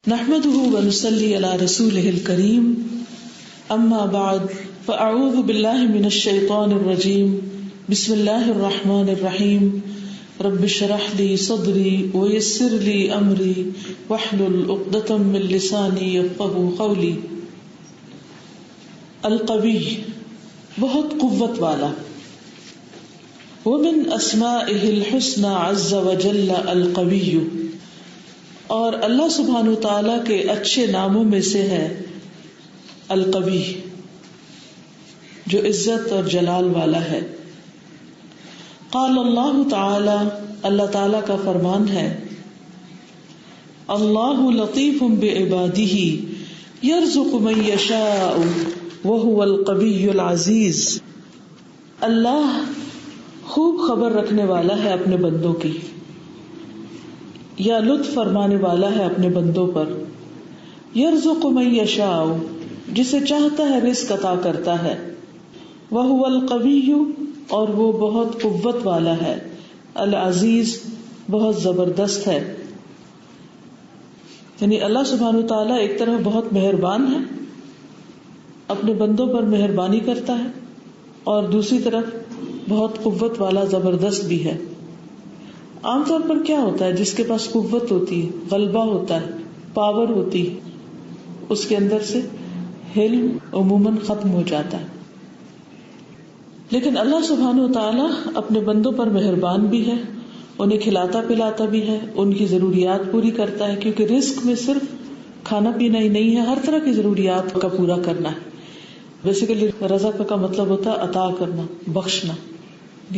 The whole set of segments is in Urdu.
نحمده ونصلي على رسوله الكريم اما بعد فاعوذ بالله من الشيطان الرجيم بسم الله الرحمن الرحيم رب اشرح لي صدري ويسر لي امري واحلل عقدة من لساني يفقهوا قولي. القوی بہت قوت والا. ومن اسمائه الحسنى عز وجل القوی، اور اللہ سبحانہ تعالیٰ کے اچھے ناموں میں سے ہے القوی، جو عزت اور جلال والا ہے. قال اللہ تعالی، اللہ تعالیٰ کا فرمان ہے، اللہ لطیف بعبادہ یرزق من یشاء وہو القوی العزیز. اللہ خوب خبر رکھنے والا ہے اپنے بندوں کی، یا لطف فرمانے والا ہے اپنے بندوں پر. یرزق من یشاء، جسے چاہتا ہے رزق عطا کرتا ہے. وہو القوی، اور وہ بہت قوت والا ہے. العزیز، بہت زبردست ہے. یعنی اللہ سبحانہ تعالیٰ ایک طرف بہت مہربان ہے، اپنے بندوں پر مہربانی کرتا ہے، اور دوسری طرف بہت قوت والا زبردست بھی ہے. عام طور پر کیا ہوتا ہے، جس کے پاس قوت ہوتی ہے، غلبہ ہوتا ہے، پاور ہوتی ہے، اس کے اندر سے حلم عموماً ختم ہو جاتا ہے. لیکن اللہ سبحانہ وتعالی اپنے بندوں پر مہربان بھی ہے، انہیں کھلاتا پلاتا بھی ہے، ان کی ضروریات پوری کرتا ہے، کیونکہ رزق میں صرف کھانا پینا ہی نہیں ہے، ہر طرح کی ضروریات کا پورا کرنا ہے. بیسیکلی رزق کا مطلب ہوتا ہے عطا کرنا، بخشنا،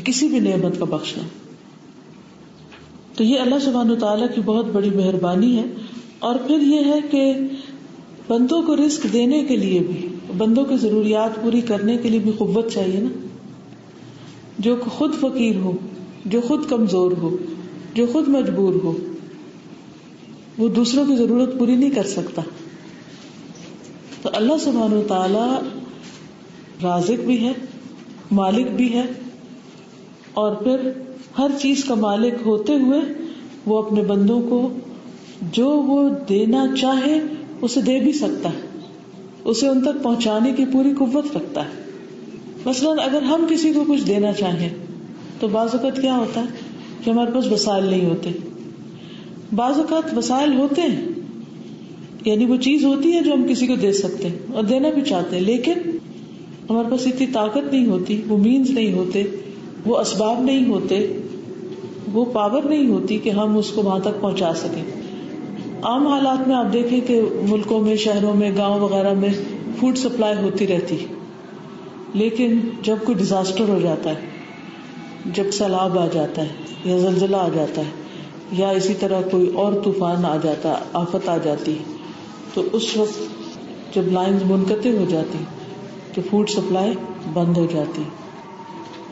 کسی بھی نعمت کا بخشنا. تو یہ اللہ سبحانہ تعالیٰ کی بہت بڑی مہربانی ہے. اور پھر یہ ہے کہ بندوں کو رزق دینے کے لیے بھی، بندوں کی ضروریات پوری کرنے کے لیے بھی قوت چاہیے نا. جو خود فقیر ہو، جو خود کمزور ہو، جو خود مجبور ہو، وہ دوسروں کی ضرورت پوری نہیں کر سکتا. تو اللہ سبحانہ تعالیٰ رازق بھی ہے، مالک بھی ہے، اور پھر ہر چیز کا مالک ہوتے ہوئے وہ اپنے بندوں کو جو وہ دینا چاہے اسے دے بھی سکتا ہے، اسے ان تک پہنچانے کی پوری قوت رکھتا ہے. مثلاً اگر ہم کسی کو کچھ دینا چاہیں تو بعض اوقات کیا ہوتا ہے کہ ہمارے پاس وسائل نہیں ہوتے. بعض اوقات وسائل ہوتے ہیں، یعنی وہ چیز ہوتی ہے جو ہم کسی کو دے سکتے ہیں اور دینا بھی چاہتے ہیں، لیکن ہمارے پاس اتنی طاقت نہیں ہوتی، وہ مینز نہیں ہوتے، وہ اسباب نہیں ہوتے، وہ پاور نہیں ہوتی کہ ہم اس کو وہاں تک پہنچا سکیں. عام حالات میں آپ دیکھیں کہ ملکوں میں، شہروں میں، گاؤں وغیرہ میں فوڈ سپلائی ہوتی رہتی، لیکن جب کوئی ڈیزاسٹر ہو جاتا ہے، جب سیلاب آ جاتا ہے یا زلزلہ آ جاتا ہے یا اسی طرح کوئی اور طوفان آ جاتا، آفت آ جاتی، تو اس وقت جب لائنز منقطع ہو جاتی تو فوڈ سپلائی بند ہو جاتی،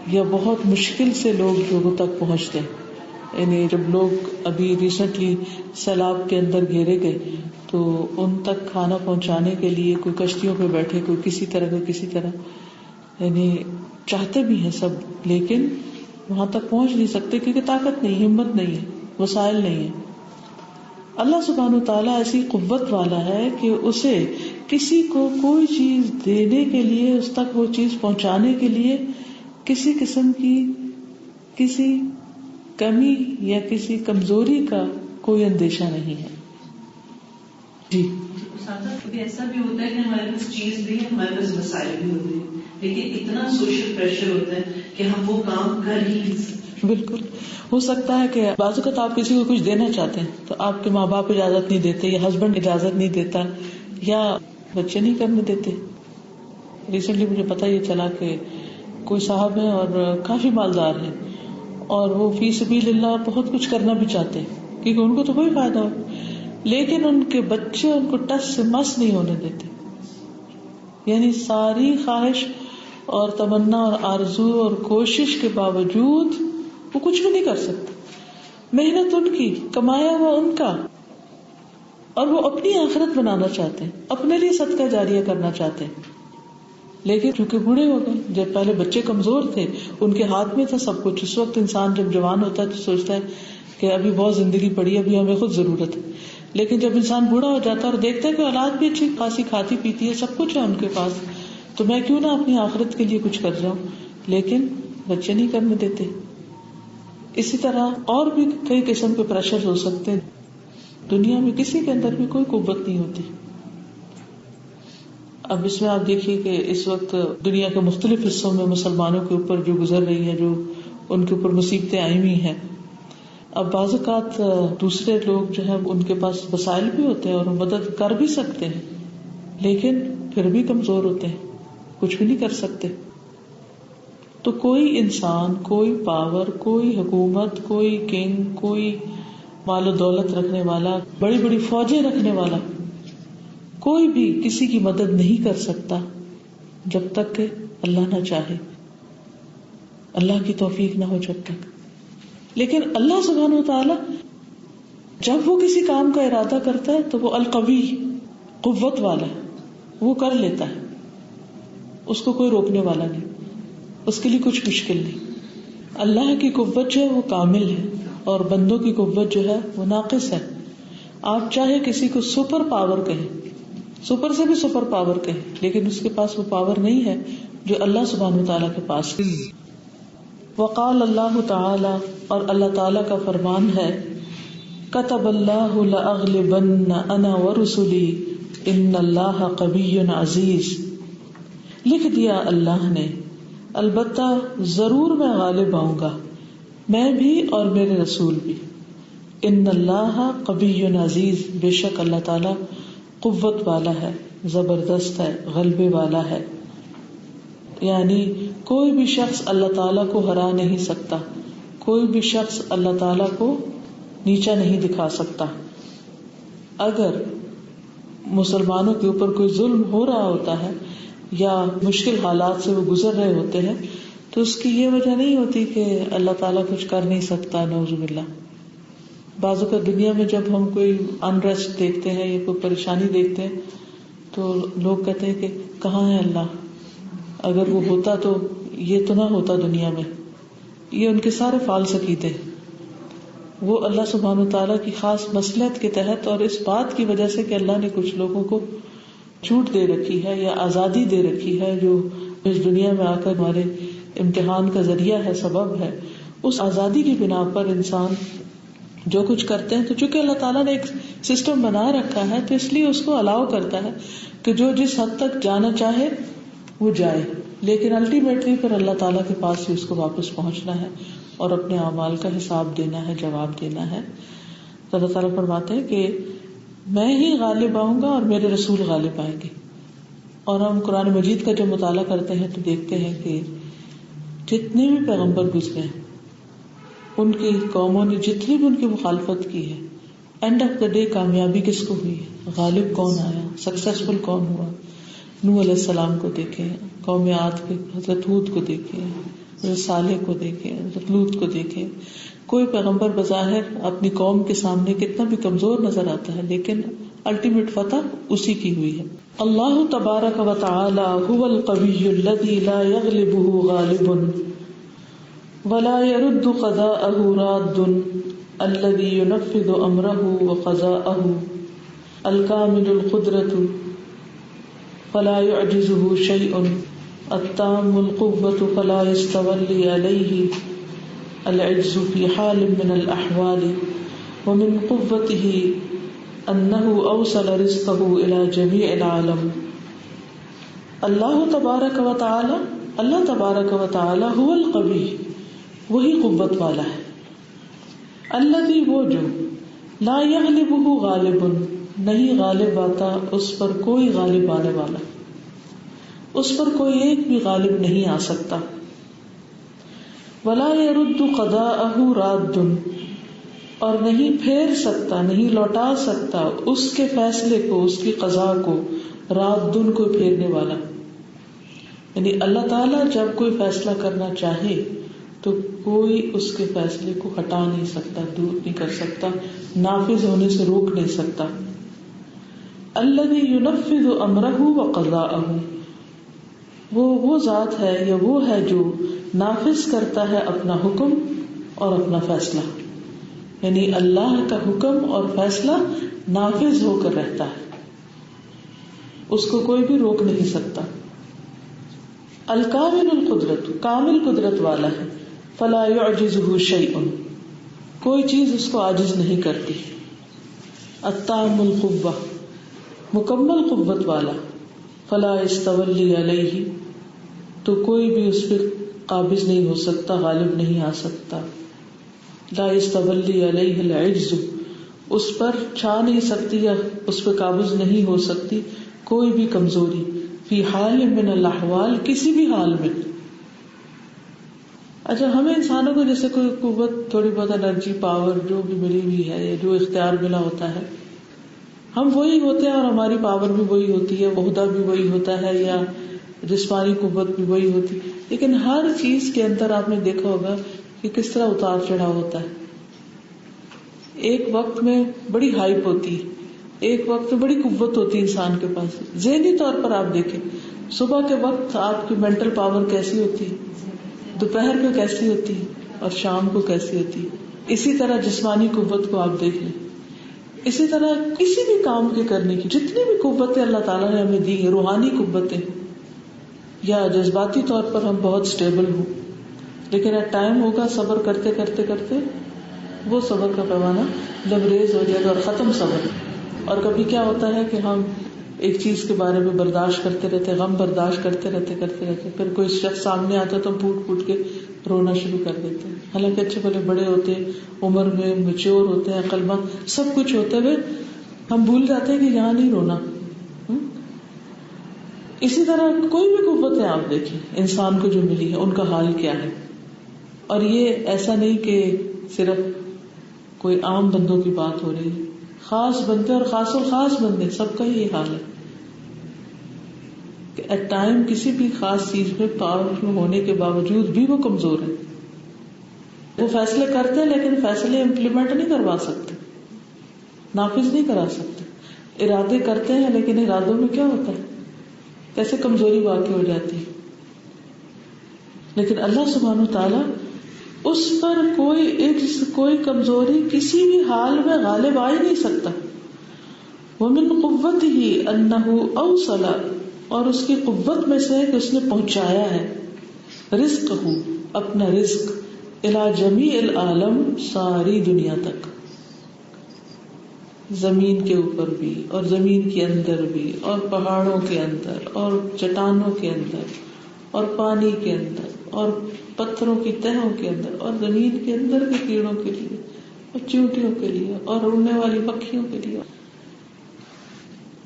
یا بہت مشکل سے لوگ لوگوں تک پہنچتے. یعنی جب لوگ ابھی ریسنٹلی سیلاب کے اندر گھیرے گئے تو ان تک کھانا پہنچانے کے لیے کوئی کشتیوں پہ بیٹھے، کوئی کسی طرح، یعنی چاہتے بھی ہیں سب، لیکن وہاں تک پہنچ نہیں سکتے کیونکہ طاقت نہیں، ہمت نہیں ہے، وسائل نہیں ہے. اللہ سبحانہ تعالیٰ ایسی قوت والا ہے کہ اسے کسی کو کوئی چیز دینے کے لیے، اس تک وہ چیز پہنچانے کے لیے کسی قسم کی کسی کمی یا کسی کمزوری کا کوئی اندیشہ نہیں ہے. جی کبھی ایسا بھی ہوتا ہے کہ ہمارے پاس چیز بھی ہے، ہمارے پاس وسائل بھی ہوتے ہیں، لیکن اتنا سوشل پریشر ہوتا ہے کہ ہم وہ کام کر ہی نہیں سکتے. بالکل ہو سکتا ہے کہ بعض اوقات آپ کسی کو کچھ دینا چاہتے ہیں تو آپ کے ماں باپ اجازت نہیں دیتے، یا ہسبینڈ اجازت نہیں دیتا، یا بچے نہیں کرنے دیتے. ریسنٹلی مجھے پتہ یہ چلا کہ کوئی صاحب ہیں اور کافی مالدار ہیں، اور وہ فی سبیل اللہ بہت کچھ کرنا بھی چاہتے ہیں کیونکہ ان کو تو کوئی فائدہ ہو، لیکن ان کے بچے ان کو ٹس سے مس نہیں ہونے دیتے. یعنی ساری خواہش اور تمنا اور آرزو اور کوشش کے باوجود وہ کچھ بھی نہیں کر سکتے. محنت ان کی، کمایا ہوا ان کا، اور وہ اپنی آخرت بنانا چاہتے ہیں، اپنے لیے صدقہ جاریہ کرنا چاہتے ہیں، لیکن چونکہ بوڑھے ہو گئے. جب پہلے بچے کمزور تھے، ان کے ہاتھ میں تھا سب کچھ. اس وقت انسان جب جوان ہوتا ہے تو سوچتا ہے کہ ابھی بہت زندگی پڑی، ابھی ہمیں خود ضرورت ہے، لیکن جب انسان بوڑھا ہو جاتا ہے اور دیکھتا ہے کہ اولاد بھی اچھی خاصی کھاتی پیتی ہے, سب کچھ ہے ان کے پاس, تو میں کیوں نہ اپنی آخرت کے لیے کچھ کر جاؤں, لیکن بچے نہیں کرنے دیتے. اسی طرح اور بھی کئی قسم کے پریشر ہو سکتے ہیں. دنیا میں کسی کے اندر بھی کوئی قوت نہیں ہوتی. اب اس میں آپ دیکھیے کہ اس وقت دنیا کے مختلف حصوں میں مسلمانوں کے اوپر جو گزر رہی ہے, جو ان کے اوپر مصیبتیں آئی ہوئی ہیں. اب بعض اوقات دوسرے لوگ جو ہے ان کے پاس وسائل بھی ہوتے ہیں اور مدد کر بھی سکتے ہیں, لیکن پھر بھی کمزور ہوتے ہیں, کچھ بھی نہیں کر سکتے. تو کوئی انسان, کوئی پاور, کوئی حکومت, کوئی کنگ, کوئی مال و دولت رکھنے والا, بڑی بڑی فوجیں رکھنے والا, کوئی بھی کسی کی مدد نہیں کر سکتا جب تک کہ اللہ نہ چاہے, اللہ کی توفیق نہ ہو جب تک. لیکن اللہ سبحانہ و تعالی جب وہ کسی کام کا ارادہ کرتا ہے تو وہ القوی, قوت والا ہے, وہ کر لیتا ہے, اس کو کوئی روکنے والا نہیں, اس کے لیے کچھ مشکل نہیں. اللہ کی قوت جو ہے وہ کامل ہے اور بندوں کی قوت جو ہے وہ ناقص ہے. آپ چاہے کسی کو سپر پاور کہیں, سپر سے بھی سپر پاور کہیں, لیکن اس کے پاس وہ پاور نہیں ہے جو اللہ سبحانہ وتعالیٰ کے پاس ہے. وقال اللہ تعالی, اور اللہ تعالیٰ کا فرمان ہے, کتب اللہ لأغلبن انا ورسلی ان اللہ قوی عزیز. لکھ دیا اللہ نے, البتہ ضرور میں غالب آؤں گا, میں بھی اور میرے رسول بھی. ان اللہ قوی عزیز, بے شک اللہ تعالیٰ قوت والا ہے, زبردست ہے, غلبے والا ہے. یعنی کوئی بھی شخص اللہ تعالیٰ کو ہرا نہیں سکتا, کوئی بھی شخص اللہ تعالیٰ کو نیچا نہیں دکھا سکتا. اگر مسلمانوں کے اوپر کوئی ظلم ہو رہا ہوتا ہے یا مشکل حالات سے وہ گزر رہے ہوتے ہیں تو اس کی یہ وجہ نہیں ہوتی کہ اللہ تعالیٰ کچھ کر نہیں سکتا, نعوذ باللہ. بعض اوقات دنیا میں جب ہم کوئی انریسٹ دیکھتے ہیں یا کوئی پریشانی دیکھتے ہیں تو لوگ کہتے ہیں کہ کہاں ہے اللہ, اگر وہ ہوتا تو یہ تو نہ ہوتا دنیا میں. یہ ان کے سارے فالس عقیدے. وہ اللہ سبحانہ وتعالیٰ کی خاص مصلحت کے تحت اور اس بات کی وجہ سے کہ اللہ نے کچھ لوگوں کو چھوٹ دے رکھی ہے یا آزادی دے رکھی ہے جو اس دنیا میں آ کر ہمارے امتحان کا ذریعہ ہے, سبب ہے, اس آزادی کی بنا پر انسان جو کچھ کرتے ہیں. تو چونکہ اللہ تعالیٰ نے ایک سسٹم بنا رکھا ہے تو اس لیے اس کو الاؤ کرتا ہے کہ جو جس حد تک جانا چاہے وہ جائے, لیکن الٹیمیٹلی پھر اللہ تعالیٰ کے پاس ہی اس کو واپس پہنچنا ہے اور اپنے اعمال کا حساب دینا ہے, جواب دینا ہے. تو اللہ تعالیٰ فرماتے ہیں کہ میں ہی غالب آؤں گا اور میرے رسول غالب آئیں گے. اور ہم قرآن مجید کا جب مطالعہ کرتے ہیں تو دیکھتے ہیں کہ جتنے بھی پیغمبر گزرے ہیں ان کی قوموں نے جتنی بھی ان کی مخالفت کی ہے, اینڈ آف دا ڈے کامیابی کس کو ہوئی ہے, غالب کون آیا, سکسیسفل کون ہوا. نوح علیہ السلام کو دیکھیں, قوم عاد کے حضرت ہود کو دیکھیں, حضرت صالح کو دیکھیں, حضرت لوط کو دیکھیں. کوئی پیغمبر بظاہر اپنی قوم کے سامنے کتنا بھی کمزور نظر آتا ہے لیکن الٹیمیٹ فتح اسی کی ہوئی ہے. اللہ تبارک و تعالی هو القوی الذی لا یغلبہ غالب ولا يرد قضاءه راد الذي ينفذ امره وقضاءه الكامل القدرة فلا يعجزه شيء التام القوة فلا يستولي عليه العجز في حال من الأحوال ومن قوته أنه أوصل رزقه إلى جميع العالم. اللہ تبارک و تعالی, اللہ تبارک و تعالی هو القوی, وہی قوت والا ہے. الذی, وہ جو, لا یغلبہ غالب, نہیں غالب آتا اس پر کوئی غالب آنے والا, اس پر کوئی ایک بھی غالب نہیں آ سکتا. ولا يرد قضاءہ راد, اور نہیں پھیر سکتا, نہیں لوٹا سکتا اس کے فیصلے کو, اس کی قضاء کو, راد, کوئی پھیرنے والا. یعنی اللہ تعالیٰ جب کوئی فیصلہ کرنا چاہے تو کوئی اس کے فیصلے کو ہٹا نہیں سکتا, دور نہیں کر سکتا, نافذ ہونے سے روک نہیں سکتا. الذی ینفذ امرہ وقضاءہ, وہ ذات ہے یا وہ ہے جو نافذ کرتا ہے اپنا حکم اور اپنا فیصلہ. یعنی اللہ کا حکم اور فیصلہ نافذ ہو کر رہتا ہے، اس کو کوئی بھی روک نہیں سکتا. الکامل القدرت، کامل قدرت والا ہے. فلا يعجزه شيء، کوئی چیز اس کو عاجز نہیں کرتی. التام القوہ، مکمل قوت والا. فلا يستولی علیہ، تو کوئی بھی اس پہ قابض نہیں ہو سکتا، غالب نہیں آ سکتا. لا يستولی علیہ العجز، اس پر چھا نہیں سکتی یا اس پہ قابض نہیں ہو سکتی کوئی بھی کمزوری. فی حال من الاحوال، کسی بھی حال میں. اچھا، ہمیں انسانوں کو جیسے کوئی قوت، تھوڑی بہت انرجی، پاور جو بھی ملی ہوئی ہے یا جو اختیار ملا ہوتا ہے، ہم وہی ہوتے ہیں اور ہماری پاور بھی وہی ہوتی ہے، عہدہ بھی وہی ہوتا ہے یا جسمانی قوت بھی وہی ہوتی ہے. لیکن ہر چیز کے اندر آپ نے دیکھا ہوگا کہ کس طرح اتار چڑھاؤ ہوتا ہے. ایک وقت میں بڑی ہائپ ہوتی، ایک وقت میں بڑی قوت ہوتی ہے انسان کے پاس. ذہنی طور پر آپ دیکھیں، صبح کے وقت آپ کی مینٹل پاور کیسی ہوتی ہے، دوپہر کو کیسی ہوتی ہے اور شام کو کیسی ہوتی ہے. اسی طرح جسمانی قوت کو آپ دیکھ لیں. اسی طرح کسی بھی کام کے کرنے کی جتنی بھی قوتیں اللہ تعالیٰ نے ہمیں دی ہیں، روحانی قوتیں یا جذباتی طور پر ہم بہت سٹیبل ہوں، لیکن ایک ٹائم ہوگا صبر کرتے کرتے کرتے وہ صبر کا پیمانہ لبریز ہو جائے گا اور ختم صبر. اور کبھی کیا ہوتا ہے کہ ہم ایک چیز کے بارے میں برداشت کرتے رہتے، غم برداشت کرتے رہتے، پھر کوئی شخص سامنے آتا ہے تو ہم پھوٹ پھوٹ کے رونا شروع کر دیتے ہیں. حالانکہ اچھے بھلے بڑے ہوتے ہیں، عمر میں میچور ہوتے ہیں، عقل مند سب کچھ ہوتے ہوئے ہم بھول جاتے ہیں کہ یہاں نہیں رونا. اسی طرح کوئی بھی قوتیں آپ دیکھیں انسان کو جو ملی ہے ان کا حال کیا ہے. اور یہ ایسا نہیں کہ صرف کوئی عام بندوں کی بات ہو رہی ہے، خاص بندے اور خاص الخاص بندے سب کا ہی یہ حال ہے کہ ایٹ ٹائم کسی بھی خاص چیز میں پاورفل ہونے کے باوجود بھی وہ کمزور ہے. وہ فیصلے کرتے ہیں لیکن فیصلے امپلیمنٹ نہیں کروا سکتے، نافذ نہیں کرا سکتے. ارادے کرتے ہیں لیکن ارادوں میں کیا ہوتا ہے، کیسے کمزوری واقع ہو جاتی ہے. لیکن اللہ سبحانہ وتعالی اس پر کوئی کمزوری کسی بھی حال میں غالب آ ہی نہیں سکتا. ومن قوته انه اوصل، اور اس کی قوت میں سے کہ اس نے پہنچایا ہے رزقہ، اپنا رزق، الی جمیع العالم، ساری دنیا تک، زمین کے اوپر بھی اور زمین کے اندر بھی اور پہاڑوں کے اندر اور چٹانوں کے اندر اور پانی کے اندر اور پتھروں کی تہوں کے اندر اور زمین کے اندر کے کیڑوں کے لیے اور چیونٹیوں کے لیے اور اڑنے والی مکھیوں کے لیے.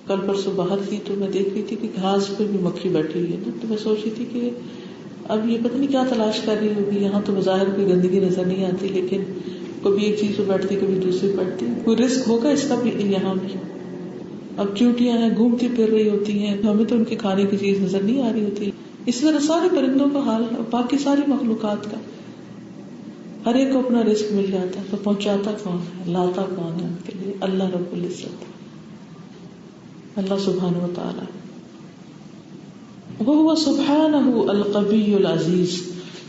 کل پرسوں باہر تھی تو میں دیکھ رہی تھی کہ گھاس پہ بھی مکھی بیٹھی ہوئی ہے نا، تو میں سوچ رہی تھی کہ اب یہ پتہ نہیں کیا تلاش کر رہی ہوگی. یہاں تو بظاہر کوئی گندگی نظر نہیں آتی، لیکن کبھی ایک چیز پہ بیٹھتی کبھی دوسری بیٹھتی. کوئی رزق ہوگا اس کا بھی یہاں بھی. اب چیونٹیاں ہیں گھومتی پھر رہی ہوتی ہیں، ہمیں تو ان کی کھانے کی چیز نظر نہیں آ رہی ہوتی. اس طرح سارے پرندوں کا حال ہے، باقی ساری مخلوقات کا، ہر ایک کو اپنا رزق مل جاتا ہے. تو پہنچاتا کون ہے، لاتا کون ہے ان کے لیے؟ اللہ رب العزت، اللہ سبحانہ وتعالی. وہ سبحانہ القوی العزیز،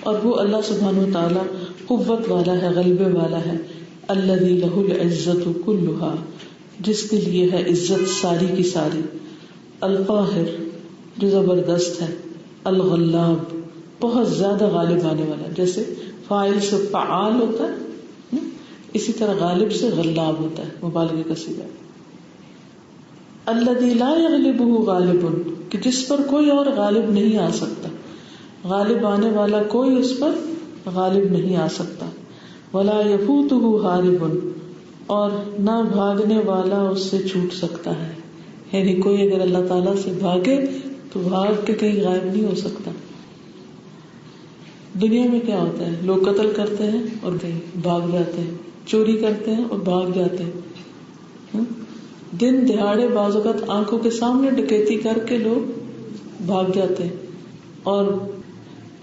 اور وہ اللہ سبحانہ وتعالی قوت والا ہے، غلبے والا ہے. الذی لہ العزت کلھا، جس کے لیے ہے عزت ساری کی ساری. القاہر، جو زبردست ہے. الغلاب، بہت زیادہ غالب آنے والا. جیسے فاعل سے فعال ہوتا ہے، اسی طرح غالب سے غلاب ہوتا ہے، مبالغے کا صیغہ. الذی لا یغلبہ غالب، کہ جس پر کوئی اور غالب نہیں آ سکتا، غالب آنے والا کوئی اس پر غالب نہیں آ سکتا. ولا یفوتہ ہارب، اور نہ بھاگنے والا اس سے چھوٹ سکتا ہے. یعنی کوئی اگر اللہ تعالیٰ سے بھاگے تو بھاگ کے کہیں غائب نہیں ہو سکتا. دنیا میں کیا ہوتا ہے، لوگ قتل کرتے ہیں اور کہیں بھاگ جاتے ہیں، چوری کرتے ہیں اور بھاگ جاتے ہیں. دن دہاڑے بعض اوقات آنکھوں کے سامنے ڈکیتی کر کے لوگ بھاگ جاتے ہیں اور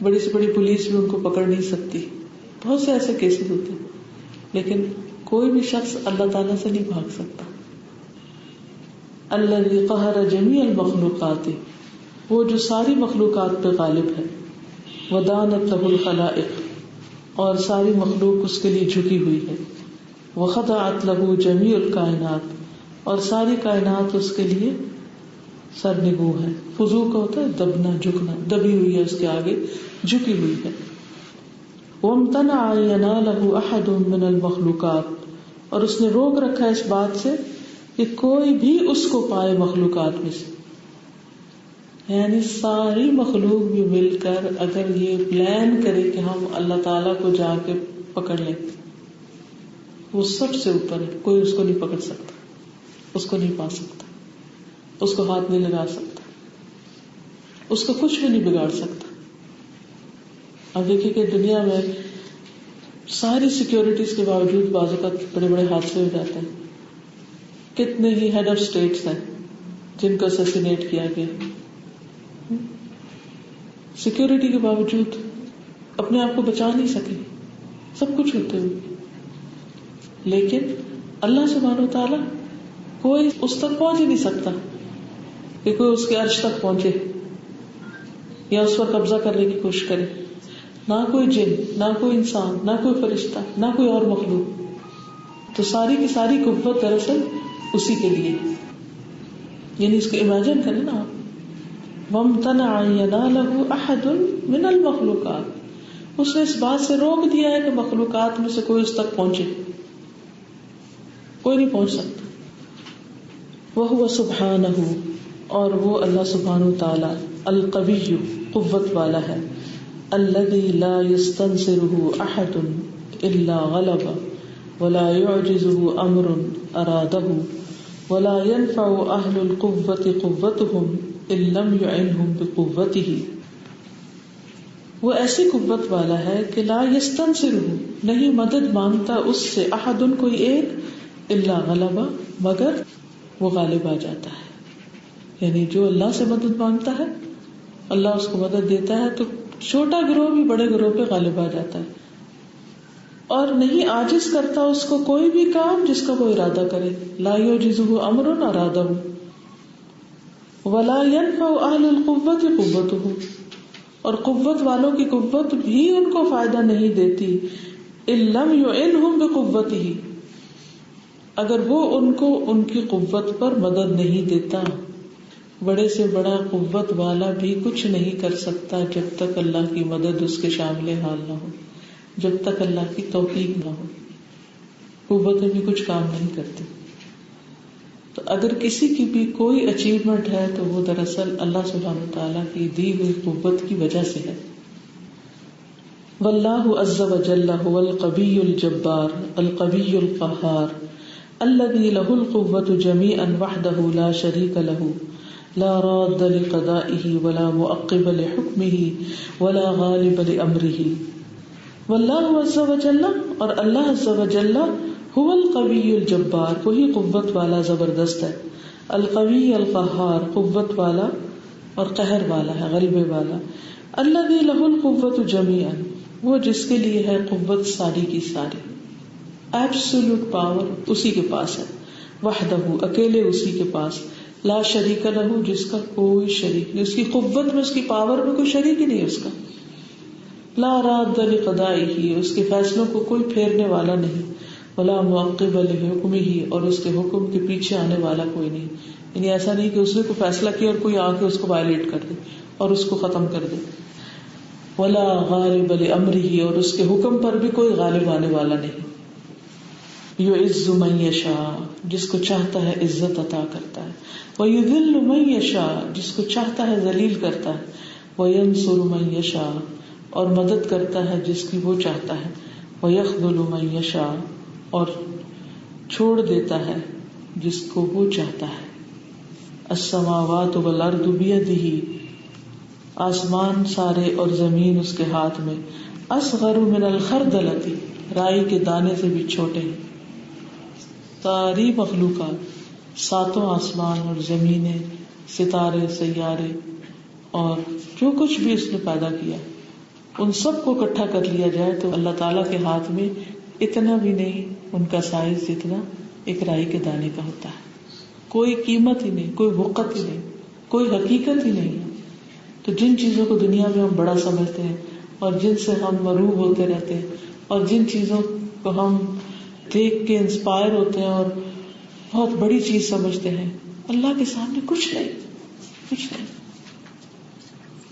بڑی سے بڑی پولیس بھی ان کو پکڑ نہیں سکتی. بہت سے ایسے کیسز ہوتے ہیں. لیکن کوئی بھی شخص اللہ تعالیٰ سے نہیں بھاگ سکتا. الذی قہر جمیع المخلوقات، وہ جو ساری مخلوقات پہ غالب ہے. ودانت لہ الخلائق، اور ساری مخلوق اس کے لیے جھکی ہوئی ہے. وخضعت له جميع الکائنات، اور ساری کائنات اس کے لیے سرنگو ہے. خضوع کا ہوتا ہے دبنا، جھکنا، دبی ہوئی ہے اس کے آگے، جھکی ہوئی ہے. وامتنع ان يناله احد من المخلوقات، اور اس نے روک رکھا اس بات سے کہ کوئی بھی اس کو پائے مخلوقات میں سے. یعنی ساری مخلوق بھی مل کر اگر یہ پلان کرے کہ ہم اللہ تعالیٰ کو جا کے پکڑ لیں، وہ سب سے اوپر ہے، کوئی اس کو نہیں پکڑ سکتا، اس کو نہیں پا سکتا، اس کو ہاتھ نہیں لگا سکتا، اس کو کچھ بھی نہیں بگاڑ سکتا. اب دیکھیے کہ دنیا میں ساری سیکیورٹیز کے باوجود بعض اوقات بڑے بڑے حادثے ہو جاتے ہیں. کتنے ہی ہیڈ آف اسٹیٹس ہیں جن کو اسیسینیٹ کیا گیا سیکیورٹی کے باوجود، اپنے آپ کو بچا نہیں سکے سب کچھ ہوتے ہوئے. لیکن اللہ سبحانہ و تعالیٰ کوئی اس تک پہنچ ہی نہیں سکتا کہ کوئی اس کے عرش تک پہنچے یا اس پر قبضہ کرنے کی کوشش کرے. نہ کوئی جن، نہ کوئی انسان، نہ کوئی فرشتہ، نہ کوئی اور مخلوق. تو ساری کی ساری قوت دراصل اسی کے لیے. یعنی اس کو امیجن کریں نا آپ، وَامْتَنَعَ أَن يَنَالَهُ أَحَدٌ مِّنَ الْمَخْلُوقَاتِ، اس نے اس بات سے روک دیا ہے کہ مخلوقات میں سے کوئی اس تک پہنچے، کوئی نہیں پہنچ سکتا. وَهُوَ سُبْحَانَهُ، اور وہ اللہ سبحانہ وتعالی القوی، قوت والا ہے. الذي لا يستنصره احد الا غلب ولا يعجزه امر اراده ولا ينفع اهل القوة قوتهم ان لم يعنهم بقوته. وہ ایسی قوت والا ہے کہ لا يستنصره، نہیں مدد مانگتا اس سے، احد کوئی ایک، الا غلب، مگر وہ غالب آ جاتا ہے. یعنی جو اللہ سے مدد مانگتا ہے اللہ اس کو مدد دیتا ہے، تو چھوٹا گروہ بھی بڑے گروہ پہ غالب آ جاتا ہے. اور نہیں عاجز کرتا اس کو کوئی بھی کام جس کا وہ ارادہ کرے. لا یعجزہ امر ارادہ ولا ينفع اہل القوة قوتہ، اور قوت والوں کی قوت بھی ان کو فائدہ نہیں دیتی. ان لم يعنهم بقوتہ، اگر وہ ان کو ان کی قوت پر مدد نہیں دیتا. بڑے سے بڑا قوت والا بھی کچھ نہیں کر سکتا جب تک اللہ کی مدد اس کے شامل حال نہ ہو، جب تک اللہ کی توفیق نہ ہو. قوتیں بھی کچھ کام نہیں کرتی. تو اگر کسی کی بھی کوئی اچیومنٹ ہے تو وہ دراصل اللہ سبحانہ وتعالیٰ کی دی ہوئی قوت کی وجہ سے ہے. واللہ عز وجل هو القوی الجبار القوی القہار الذی له القوة جميعا وحده لا شریک له لا راد لقضائه ولا معقب لحکمه ولا غالب لامره. واللہ عز وجل، اور اللہ عز وجل، هو القوی الجبار، وہی قوت والا زبردست ہے، القوی القہار، قوت والا اور قہر والا ہے، غلبے والا. الذی له القوة جميعا، وہ جس کے لیے ہے قوت ساری کی ساری، ایبسولوٹ پاور اسی کے پاس ہے، وحدہ، اکیلے اسی کے پاس، لا شریک لہ، جس کا کوئی شریک نہیں، اس کی قوت میں، اس کی پاور میں کوئی شریک ہی نہیں اس کا. لا راد لقضائہ، اس کے فیصلوں کو کوئی پھیرنے والا نہیں، ولا معقب لحکمہ، اور اس کے حکم کے پیچھے آنے والا کوئی نہیں. یعنی ایسا نہیں کہ اس نے کوئی فیصلہ کیا اور کوئی آ کے اس کو وائلیٹ کر دے اور اس کو ختم کر دے. ولا غالب لامرہ، اور اس کے حکم پر بھی کوئی غالب آنے والا نہیں. یعز من یشاء، جس کو چاہتا ہے عزت عطا کرتا ہے. وَيُذِلُّ مَن یشاء، جس کو چاہتا ہے ذلیل کرتا ہے. وَيَنصُرُ مَن یشاء، اور مدد کرتا ہے جس کی وہ چاہتا ہے. وَيَخْذُلُ مَن یشاء، اور چھوڑ دیتا ہے جس کو وہ چاہتا ہے. السماوات والارض بیدہ، آسمان سارے اور زمین اس کے ہاتھ میں. اصغر من الخردلۃ، رائی کے دانے سے بھی چھوٹے ہیں. ساری مخلوقات، ساتوں آسمان اور زمینیں، ستارے، سیارے، اور جو کچھ بھی اس نے پیدا کیا، ان سب کو اکٹھا کر لیا جائے تو اللہ تعالیٰ کے ہاتھ میں اتنا بھی نہیں ان کا سائز جتنا ایک رائی کے دانے کا ہوتا ہے. کوئی قیمت ہی نہیں، کوئی وقت ہی نہیں، کوئی حقیقت ہی نہیں ہے. تو جن چیزوں کو دنیا میں ہم بڑا سمجھتے ہیں اور جن سے ہم مروب ہوتے رہتے ہیں اور جن چیزوں کو ہم دیکھ کے انسپائر ہوتے ہیں اور بہت بڑی چیز سمجھتے ہیں. اللہ کے سامنے کچھ نہیں.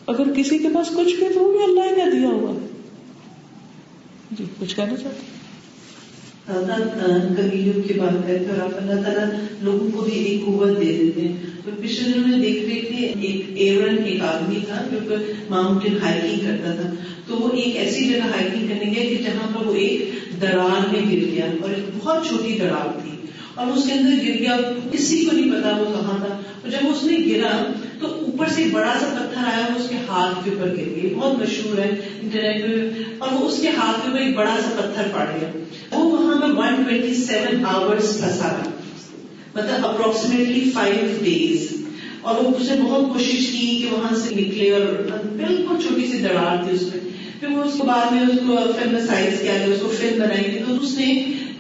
اگر کسی کے پاس کچھ بھی تو وہ بھی اللہ ہی کا دیا ہوا ہے. جی کچھ کہنا چاہتے ہیں؟ کمیوں کی بات کرتے اور آپ اللہ تعالیٰ لوگوں کو بھی ایک قوت دے دیتے ہیں. تو پچھلے دنوں میں دیکھ رہے تھے ایک آدمی تھا جو ماؤنٹین ہائکنگ کرتا تھا. تو وہ ایک ایسی جگہ ہائکنگ کرنے گیا کہ جہاں پر وہ ایک دراڑ میں گر گیا اور ایک بہت چھوٹی دراڑ تھی اور اس کے اندر گر گیا. کسی کو نہیں پتا وہ کہاں تھا. اور جب اس نے گرا تو اوپر سے بڑا سا پتھر آیا اور اس کے ہاتھ کے اوپر گر گیا. بہت مشہور ہے انٹرنیٹ پہ. اور وہ اس کے ہاتھ کے اوپر ایک بڑا سا پتھر پڑ گیا. وہ وہاں پر 127 آورس پھنسا رہا, مطلب اپروکسیمیٹلی 5 days. اور وہ اس نے بہت کوشش کی کہ وہاں سے نکلے اور بالکل چھوٹی سی دراڑ تھی اس میں. پھر وہ اس کے بعد میں اس کو فلمسائز کیا گیا, اس کو فلم بنائی گئی تو اس نے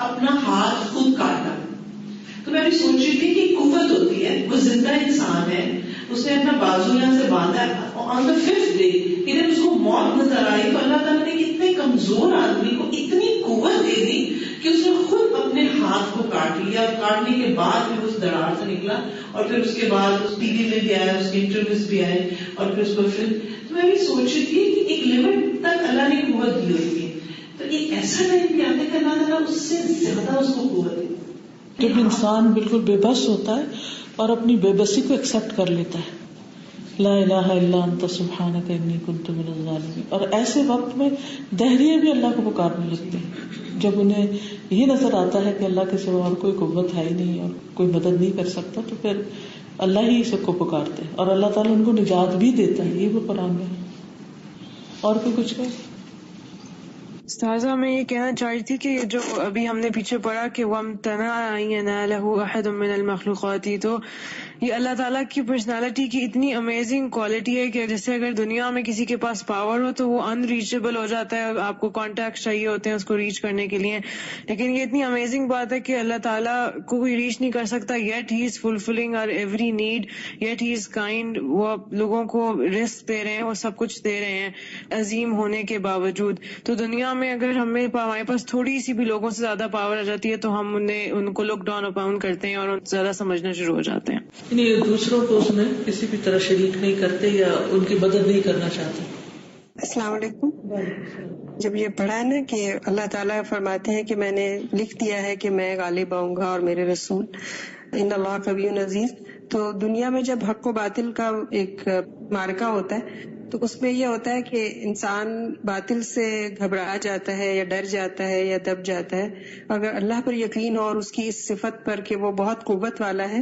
اپنا ہاتھ خود کاٹا. تو میں بھی سوچ رہی تھی کہ قوت ہوتی ہے, وہ زندہ انسان ہے, اس نے اپنا بازو یہاں سے باندھا. آن دا 5th day ادھر اس کو موت نظر آئی تو اللہ تعالیٰ نے اتنے کمزور آدمی کو اتنی قوت دے دی کہ اس نے خود اپنے ہاتھ کو کاٹ لیا. کاٹنے کے بعد پھر اس دراڑ سے نکلا اور پھر اس کے بعد اس ٹی وی میں بھی آیا, اس کے انٹرویوز بھی آئے اور پھر اس کو پھر. تو میں بھی سوچ رہی تھی کہ ایک لمٹ تک اللہ نے قوت دی ہوتی ہے, تو ایک ایسا ٹائم بھی آتا ہے کہ اللہ تعالیٰ اس سے زیادہ اس کو قوت دے. جب انسان بالکل بے بس ہوتا ہے اور اپنی بے بسی کو ایکسپٹ کر لیتا ہے, لا الہ الا انت سبحانک انی کنت من الظالمین, اور ایسے وقت میں دہریے بھی اللہ کو پکارنے لگتے ہیں جب انہیں یہ نظر آتا ہے کہ اللہ کے سوا اور کوئی قوت ہے ہی نہیں اور کوئی مدد نہیں کر سکتا, تو پھر اللہ ہی سب کو پکارتے ہیں اور اللہ تعالیٰ ان کو نجات بھی دیتا ہے. یہ بھی قرآن میں ہے. اور بھی کچھ ہے؟ استاذہ میں یہ کہنا چاہ رہی تھی کہ جو ابھی ہم نے پیچھے پڑھا کہ وَامْتَنَعَ أَن يَنَالَهُ أَحَدٌ مِّنَ الْمَخْلُوقَاتِ, تو یہ اللہ تعالیٰ کی پرسنالٹی کی اتنی امیزنگ کوالٹی ہے کہ جیسے اگر دنیا میں کسی کے پاس پاور ہو تو وہ ان ریچیبل ہو جاتا ہے, آپ کو کانٹیکٹ چاہیے ہوتے ہیں اس کو ریچ کرنے کے لیے. لیکن یہ اتنی امیزنگ بات ہے کہ اللہ تعالیٰ کو کوئی ریچ نہیں کر سکتا, yet he is fulfilling our every need, yet he is kind. وہ لوگوں کو رزق دے رہے ہیں, وہ سب کچھ دے رہے ہیں عظیم ہونے کے باوجود. تو دنیا میں اگر ہمارے پاس تھوڑی سی بھی لوگوں سے زیادہ پاور آ جاتی ہے تو ہم ان کو لک ڈاؤن اپاؤن کرتے ہیں اور زیادہ سمجھنا شروع ہو جاتے ہیں. یعنی دوسروں کو اس میں کسی بھی طرح شریک نہیں کرتے یا ان کی مدد نہیں کرنا چاہتے. السلام علیکم. جب یہ پڑھا ہے نا کہ اللہ تعالیٰ فرماتے ہیں کہ میں نے لکھ دیا ہے کہ میں غالب آؤں گا اور میرے رسول, ان اللہ قوی عزیز, تو دنیا میں جب حق و باطل کا ایک معرکہ ہوتا ہے تو اس میں یہ ہوتا ہے کہ انسان باطل سے گھبرا جاتا ہے یا ڈر جاتا ہے یا دب جاتا ہے. اگر اللہ پر یقین ہو اور اس کی اس صفت پر کہ وہ بہت قوت والا ہے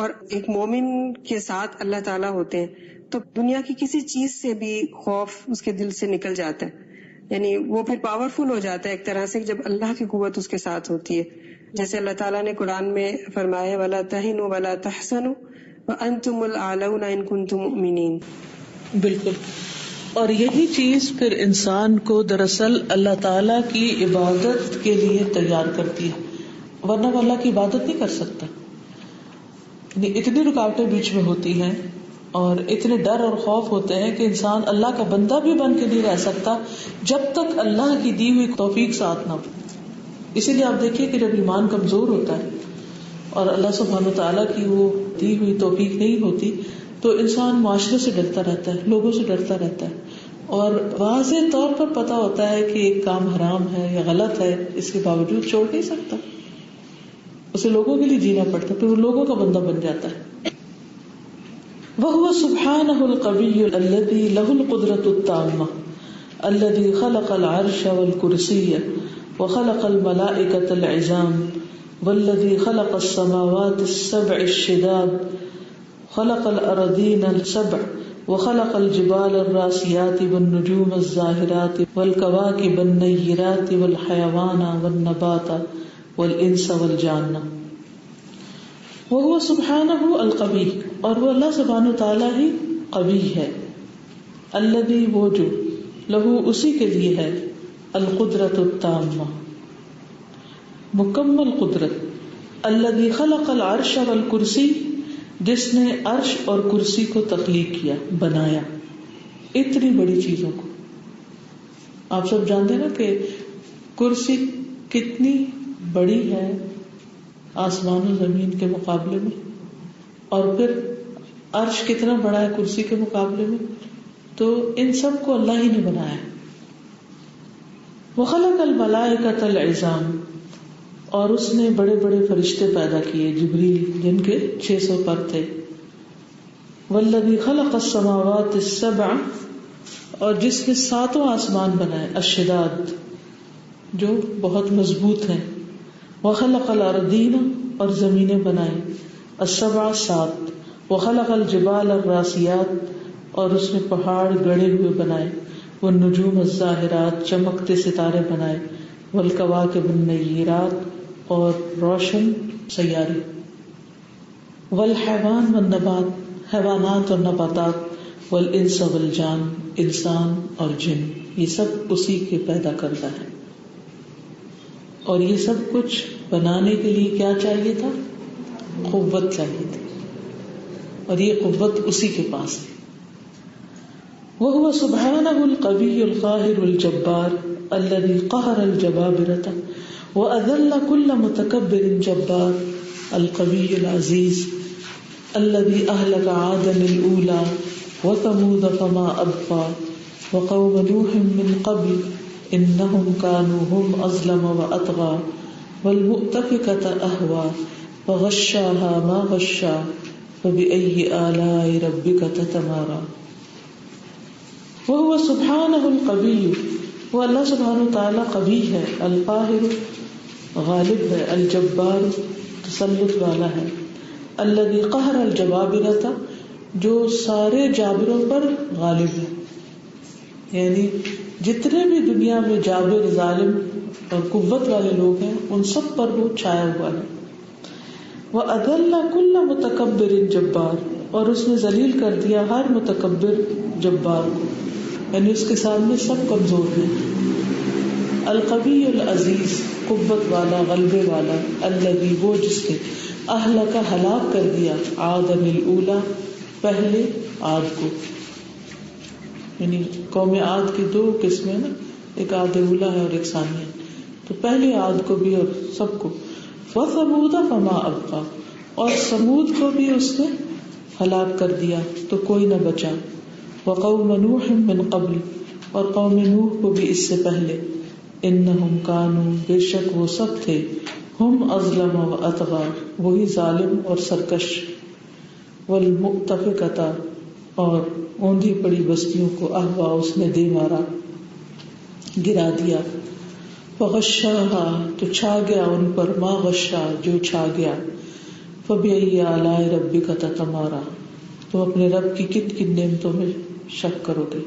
اور ایک مومن کے ساتھ اللہ تعالیٰ ہوتے ہیں, تو دنیا کی کسی چیز سے بھی خوف اس کے دل سے نکل جاتا ہے. یعنی وہ پھر پاورفل ہو جاتا ہے ایک طرح سے جب اللہ کی قوت اس کے ساتھ ہوتی ہے. جیسے اللہ تعالیٰ نے قرآن میں فرمایا وَلَا تَهِنُوا وَلَا تَحْزَنُوا وَأَنْتُمُ الْأَعْلَوْنَ إِن كُنتُم مُؤْمِنِينَ. بالکل. اور یہی چیز پھر انسان کو دراصل اللہ تعالیٰ کی عبادت کے لیے تیار کرتی ہے, ورنہ وہ اللہ کی عبادت نہیں کر سکتا. اتنی رکاوٹیں بیچ میں ہوتی ہیں اور اتنے ڈر اور خوف ہوتے ہیں کہ انسان اللہ کا بندہ بھی بن کے نہیں رہ سکتا جب تک اللہ کی دی ہوئی توفیق ساتھ نہ ہو. اسی لیے آپ دیکھیے کہ جب ایمان کمزور ہوتا ہے اور اللہ سبحانہ و تعالیٰ کی وہ دی ہوئی توفیق نہیں ہوتی تو انسان معاشرے سے ڈرتا رہتا ہے, لوگوں سے ڈرتا رہتا ہے, اور واضح طور پر پتا ہوتا ہے کہ ایک کام حرام ہے یا غلط ہے, اس کے باوجود چھوڑ نہیں سکتا, اسے لوگوں کے لیے جینا پڑتا, پھر وہ لوگوں کا بندہ بن جاتا ہے. وَهُوَ سُبْحَانَهُ الْقَوِيُّ الَّذِي لَهُ الْقُدْرَةُ التَّامَّةُ الَّذِي خَلَقَ الْعَرْشَ وَالْكُرْسِيَّ وَخَلَقَ الْمَلَائِكَةَ الْعِظَامَ وَالَّذِي خَلَقَ السَّمَاوَاتِ السَّبْعِ الشِّدَادَ خلق الأراضين السبع وخلق الجبال الراسيات والنجوم الزاهرات والكواكب النيرات والحيوان والنبات والإنس والجان. وهو سبحانه القوي, اور وہ اللہ سبحانہ تعالی ہی قوی ہے. الذي, وہ جو, له, اسی کے لیے ہے, القدرت التامہ, مکمل قدرت. الذي خلق العرش والکرسی, جس نے عرش اور کرسی کو تخلیق کیا, بنایا, اتنی بڑی چیزوں کو. آپ سب جانتے ہیں نا کہ کرسی کتنی بڑی ہے آسمان و زمین کے مقابلے میں، اور پھر عرش کتنا بڑا ہے کرسی کے مقابلے میں، تو ان سب کو اللہ ہی نے بنایا ہے. وخلق الملائکۃ العظام، اور اس نے بڑے بڑے فرشتے پیدا کیے، جبریل جن کے 600 پر تھے. والذی خلق السماوات السبع، اور جس نے 7 آسمان بنائے، الشداد جو بہت مضبوط ہیں. وخلق الارضین، اور زمینیں بنائی، السبع 7. وخلق الجبال الراسیات، اور اس نے پہاڑ گڑے ہوئے بنائے. والنجوم الظاہرات، چمکتے ستارے بنائے. والکواکب النیرات، اور روشن سیارے. والحیوان والنبات، حیوانات اور نباتات. والانس والجان، انسان اور جن، یہ سب اسی کے پیدا کردہ ہے. اور یہ سب کچھ بنانے کے لیے کیا چاہیے تھا؟ قوت چاہیے تھی، اور یہ قوت اسی کے پاس ہے. وهو سبحانه القوي القاهر الجبار الذي قهر الجبابرة وأذل كل متكبر جبار القوي العزيز الذي أهلك عادا الأولى وثمود فما أبقى وقوم نوح من قبل إنهم كانوا هم أظلم وأطغى والمؤتفكة أهوى فغشاها ما غشا فبأي آلاء ربك تتمارى. وہ سبحانہ القوی، وہ اللہ سبحانہ وتعالی قوی ہے، القاہر غالب ہے، الجبار تسلط والا ہے، الذی قہر الجبابرۃ جو سارے جابروں پر غالب ہے. یعنی جتنے بھی دنیا میں جابر، ظالم اور قوت والے لوگ ہیں ان سب پر وہ چھایا ہوا ہے. وَأَذَلَّ كُلَّ مُتَكَبِّرٍ جَبَّارٍ، اور اس نے ذلیل کر دیا ہر متکبر جبار کو، یعنی اس کے سامنے سب کمزور ہیں. القوی العزیز، قوت والا، غلبے والا. الذی، وہ جس نے اہلک، ہلاک کر دیا، عاد الاولی، پہلے عاد کو. یعنی قوم عاد کی 2 قسمیں نا، ایک عاد اولی ہے اور ایک ثانیہ، تو پہلے عاد کو بھی اور سب کو. وثمود فما ابقى، اور سمود کو بھی اس نے ہلاک کر دیا تو کوئی نہ بچا. وقوم نوح من قبل، اور قوم نوح کو بھی اس سے پہلے. انہم کانوا، بے شک وہ سب تھے، ہم اظلم و اطغى، وہی ظالم اور سرکش. والمؤتفکۃ، اور اوندھی پڑی بستیوں کو، اہوا، اس نے دے مارا، گرا دیا. فغشاها، تو چھا گیا ان پر، ما غشا، جو چھا گیا. فبأي آلاء ربك تتمارى، تم اپنے رب کی کن کن نعمتوں میں شک کرو گے.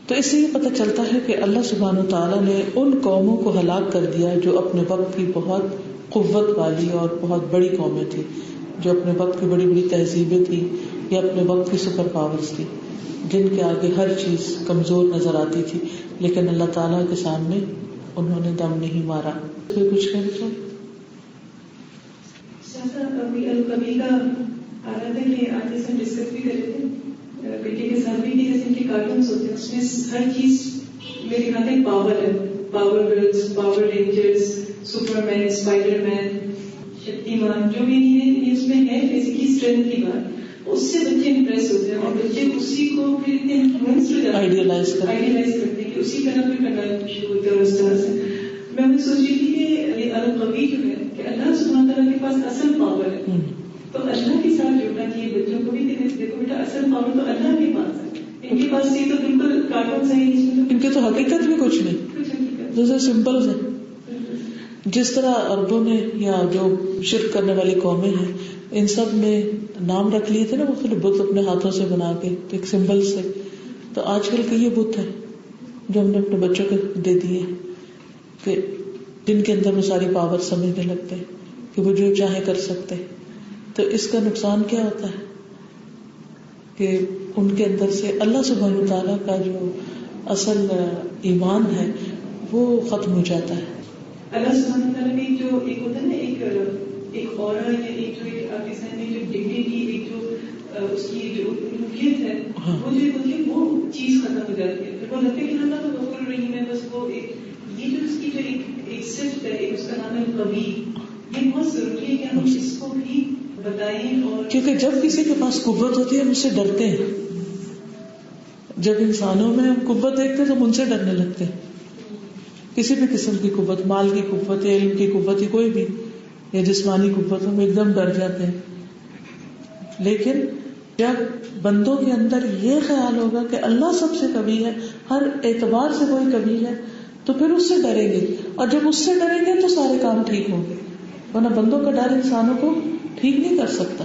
تو اس سے یہ پتہ چلتا ہے کہ اللہ سبحانہ وتعالیٰ نے ان قوموں کو ہلاک کر دیا جو اپنے وقت کی بہت قوت والی اور بہت بڑی قومیں تھیں، جو اپنے وقت کی بڑی بڑی تہذیبیں تھیں یا اپنے وقت کی سپر پاورز تھی، جن کے آگے ہر چیز کمزور نظر آتی تھی، لیکن اللہ تعالیٰ کے سامنے انہوں نے دم نہیں مارا. کوئی کچھ کہنا چاہے؟ کبھی کا آ رہا تھا کہ آج جیسے ڈسکس بھی کر رہے تھے بیٹے کے ساتھ بھی، کہ جیسے ان کے کارٹونس ہوتے ہیں اس میں ہر چیز میرے خیال میں پاور ہے، power girls, power rangers, Superman, Spiderman, Shaktimaan, جو بھی یہ اس میں ہے فزیکلی اسٹرینتھ کی بات، اس سے بچے امپریس ہوتے ہیں اور بچے اسی کو پھر اتنے انفلوئنس ہو جاتے ہیں، آئیڈیلائز کرتے ہیں کہ اسی طرح پھر کرنا شروع ہوتے ہیں. اور اس طرح سے میں بھی سوچ رہی تھی کہ القوی جو ہے کہ اللہ سبحانہ تعالیٰ کے پاس اصل پاور ہے، تو اللہ کے ساتھ جڑنا چاہیے بچوں کو بھی کہ دیکھو بیٹا اصل پاور تو اللہ کے پاس ہے، ان کے پاس یہ تو بالکل کارٹون صحیح، ان کے تو حقیقت بھی کچھ نہیں، جیسے سمپل ہے. جس طرح عربوں نے یا جو شرک کرنے والی قومیں ہیں ان سب نے نام رکھ لیے تھے نا مختلف بت اپنے ہاتھوں سے بنا کے ایک سمبل سے، تو آج کل کے یہ بت ہے جو ہم نے اپنے بچوں کو دے دیے کہ جن کے اندر وہ ساری پاور سمجھنے لگتے ہیں کہ وہ جو چاہے کر سکتے. تو اس کا نقصان کیا ہوتا ہے کہ ان کے اندر سے اللہ سبحانہ تعالیٰ کا جو اصل ایمان ہے وہ ختم ہو جاتا ہے. اللہ سبحانہ تعالیٰ نے جو ایک ہوتا ہے نا ایک اورا یا ایک جو آپ کے سامنے جو ڈگنیٹی، ایک جو اس کی جو مخلوقیت ہے وہ جو ہوتی ہے وہ چیز ختم ہو جاتی ہے. پھر وہ لگتا ہے کہ اللہ تو غفور الرحیم ہے, بس وہ یہ جو اس کی جو ایک صفت ہے, اس کا نام ہے قوی. یہ بہت ضروری ہے کہ ہم اس کو بھی بتائیں. اور کیونکہ جب کسی کے پاس قوت ہوتی ہے ہم اس سے ڈرتے ہیں. جب انسانوں میں ہم قوت دیکھتے ہیں تو ہم ان سے ڈرنے لگتے ہیں. کسی بھی قسم کی قوت, مال کی قوت یا علم کی قوت یا کوئی بھی یا جسمانی قوت, ہم ایک دم ڈر جاتے ہیں. لیکن جب بندوں کے اندر یہ خیال ہوگا کہ اللہ سب سے قوی ہے, ہر اعتبار سے کوئی قوی ہے, تو پھر اس سے ڈریں گے. اور جب اس سے ڈریں گے تو سارے کام ٹھیک ہوں گے. ورنہ بندوں کا ڈر انسانوں کو ٹھیک نہیں کر سکتا,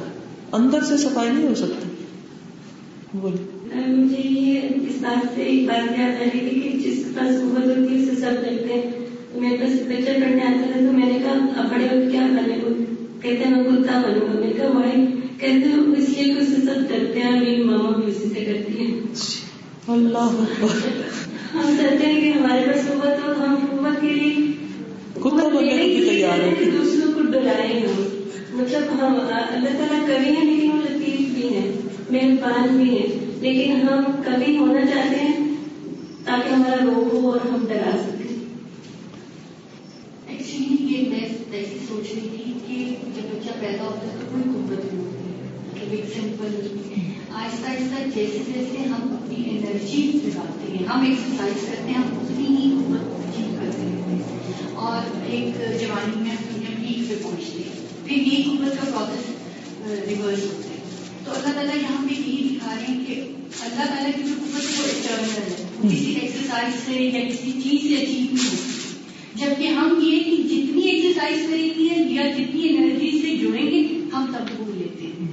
اندر سے صفائی نہیں ہو سکتی. بولیے. مجھے یہ اس بات سے ایک بات یاد آ رہی تھی کہ جس کے پاس قوت ہوتی ہے اسے سب ڈرتے ہیں. تو میرے پاس بچہ پڑھنے آتا تھا تو میں نے کہا اب بڑے وقت کیا بنے گا, کہتے ہیں میں کتا بنوں گا. میں نے کہا وائی, کہتے ہیں اس لیے کہ اسے سب ڈرتے ہیں, میری ماما بھی اسی سے کرتی ہے. اللہ اکبر. ہم چاہتے ہیں کہ ہمارے پاس قوت ہو, ہم قوت کے لیے کتا بننے کی تیار ہے, دوسروں کو ڈرائیں ہم. مطلب ہم اللہ تعالیٰ کبھی ہیں لیکن وہ لطیف بھی ہیں, مہربان بھی ہیں, لیکن ہم کبھی ہونا چاہتے ہیں تاکہ ہمارا روگ ہو اور ہم ڈرا سکیں. ایکچولی یہ میں ایسی سوچ رہی تھی کہ جب بچہ پیدا ہوتا ہے تو کوئی قوت نہیں ہوتی ہے, مطلب ایک سمپل آہستہ آہستہ جیسے جیسے ہم اپنی انرجی لگاتے ہیں, ہم ایکسرسائز کرتے ہیں, ہم اتنی ہی قوت اچیو کرتے رہتے ہیں اور ایک جوانی میں ہم پیک پہ پہنچتے ہیں. پھر یہ قوت کا پروسیس ریورس ہوتا ہے. تو اللہ تعالیٰ یہاں پہ یہی دکھا رہے ہیں کہ اللہ تعالیٰ کی جو قوت ہے وہ ایکسٹرنل ہے, کسی ایکسرسائز سے یا کسی چیز سے اچیو نہیں ہوتی. جبکہ ہم یہ کہ جتنی ایکسرسائز کریں گے یا جتنی انرجی سے جڑیں گے ہم تب بھول لیتے ہیں.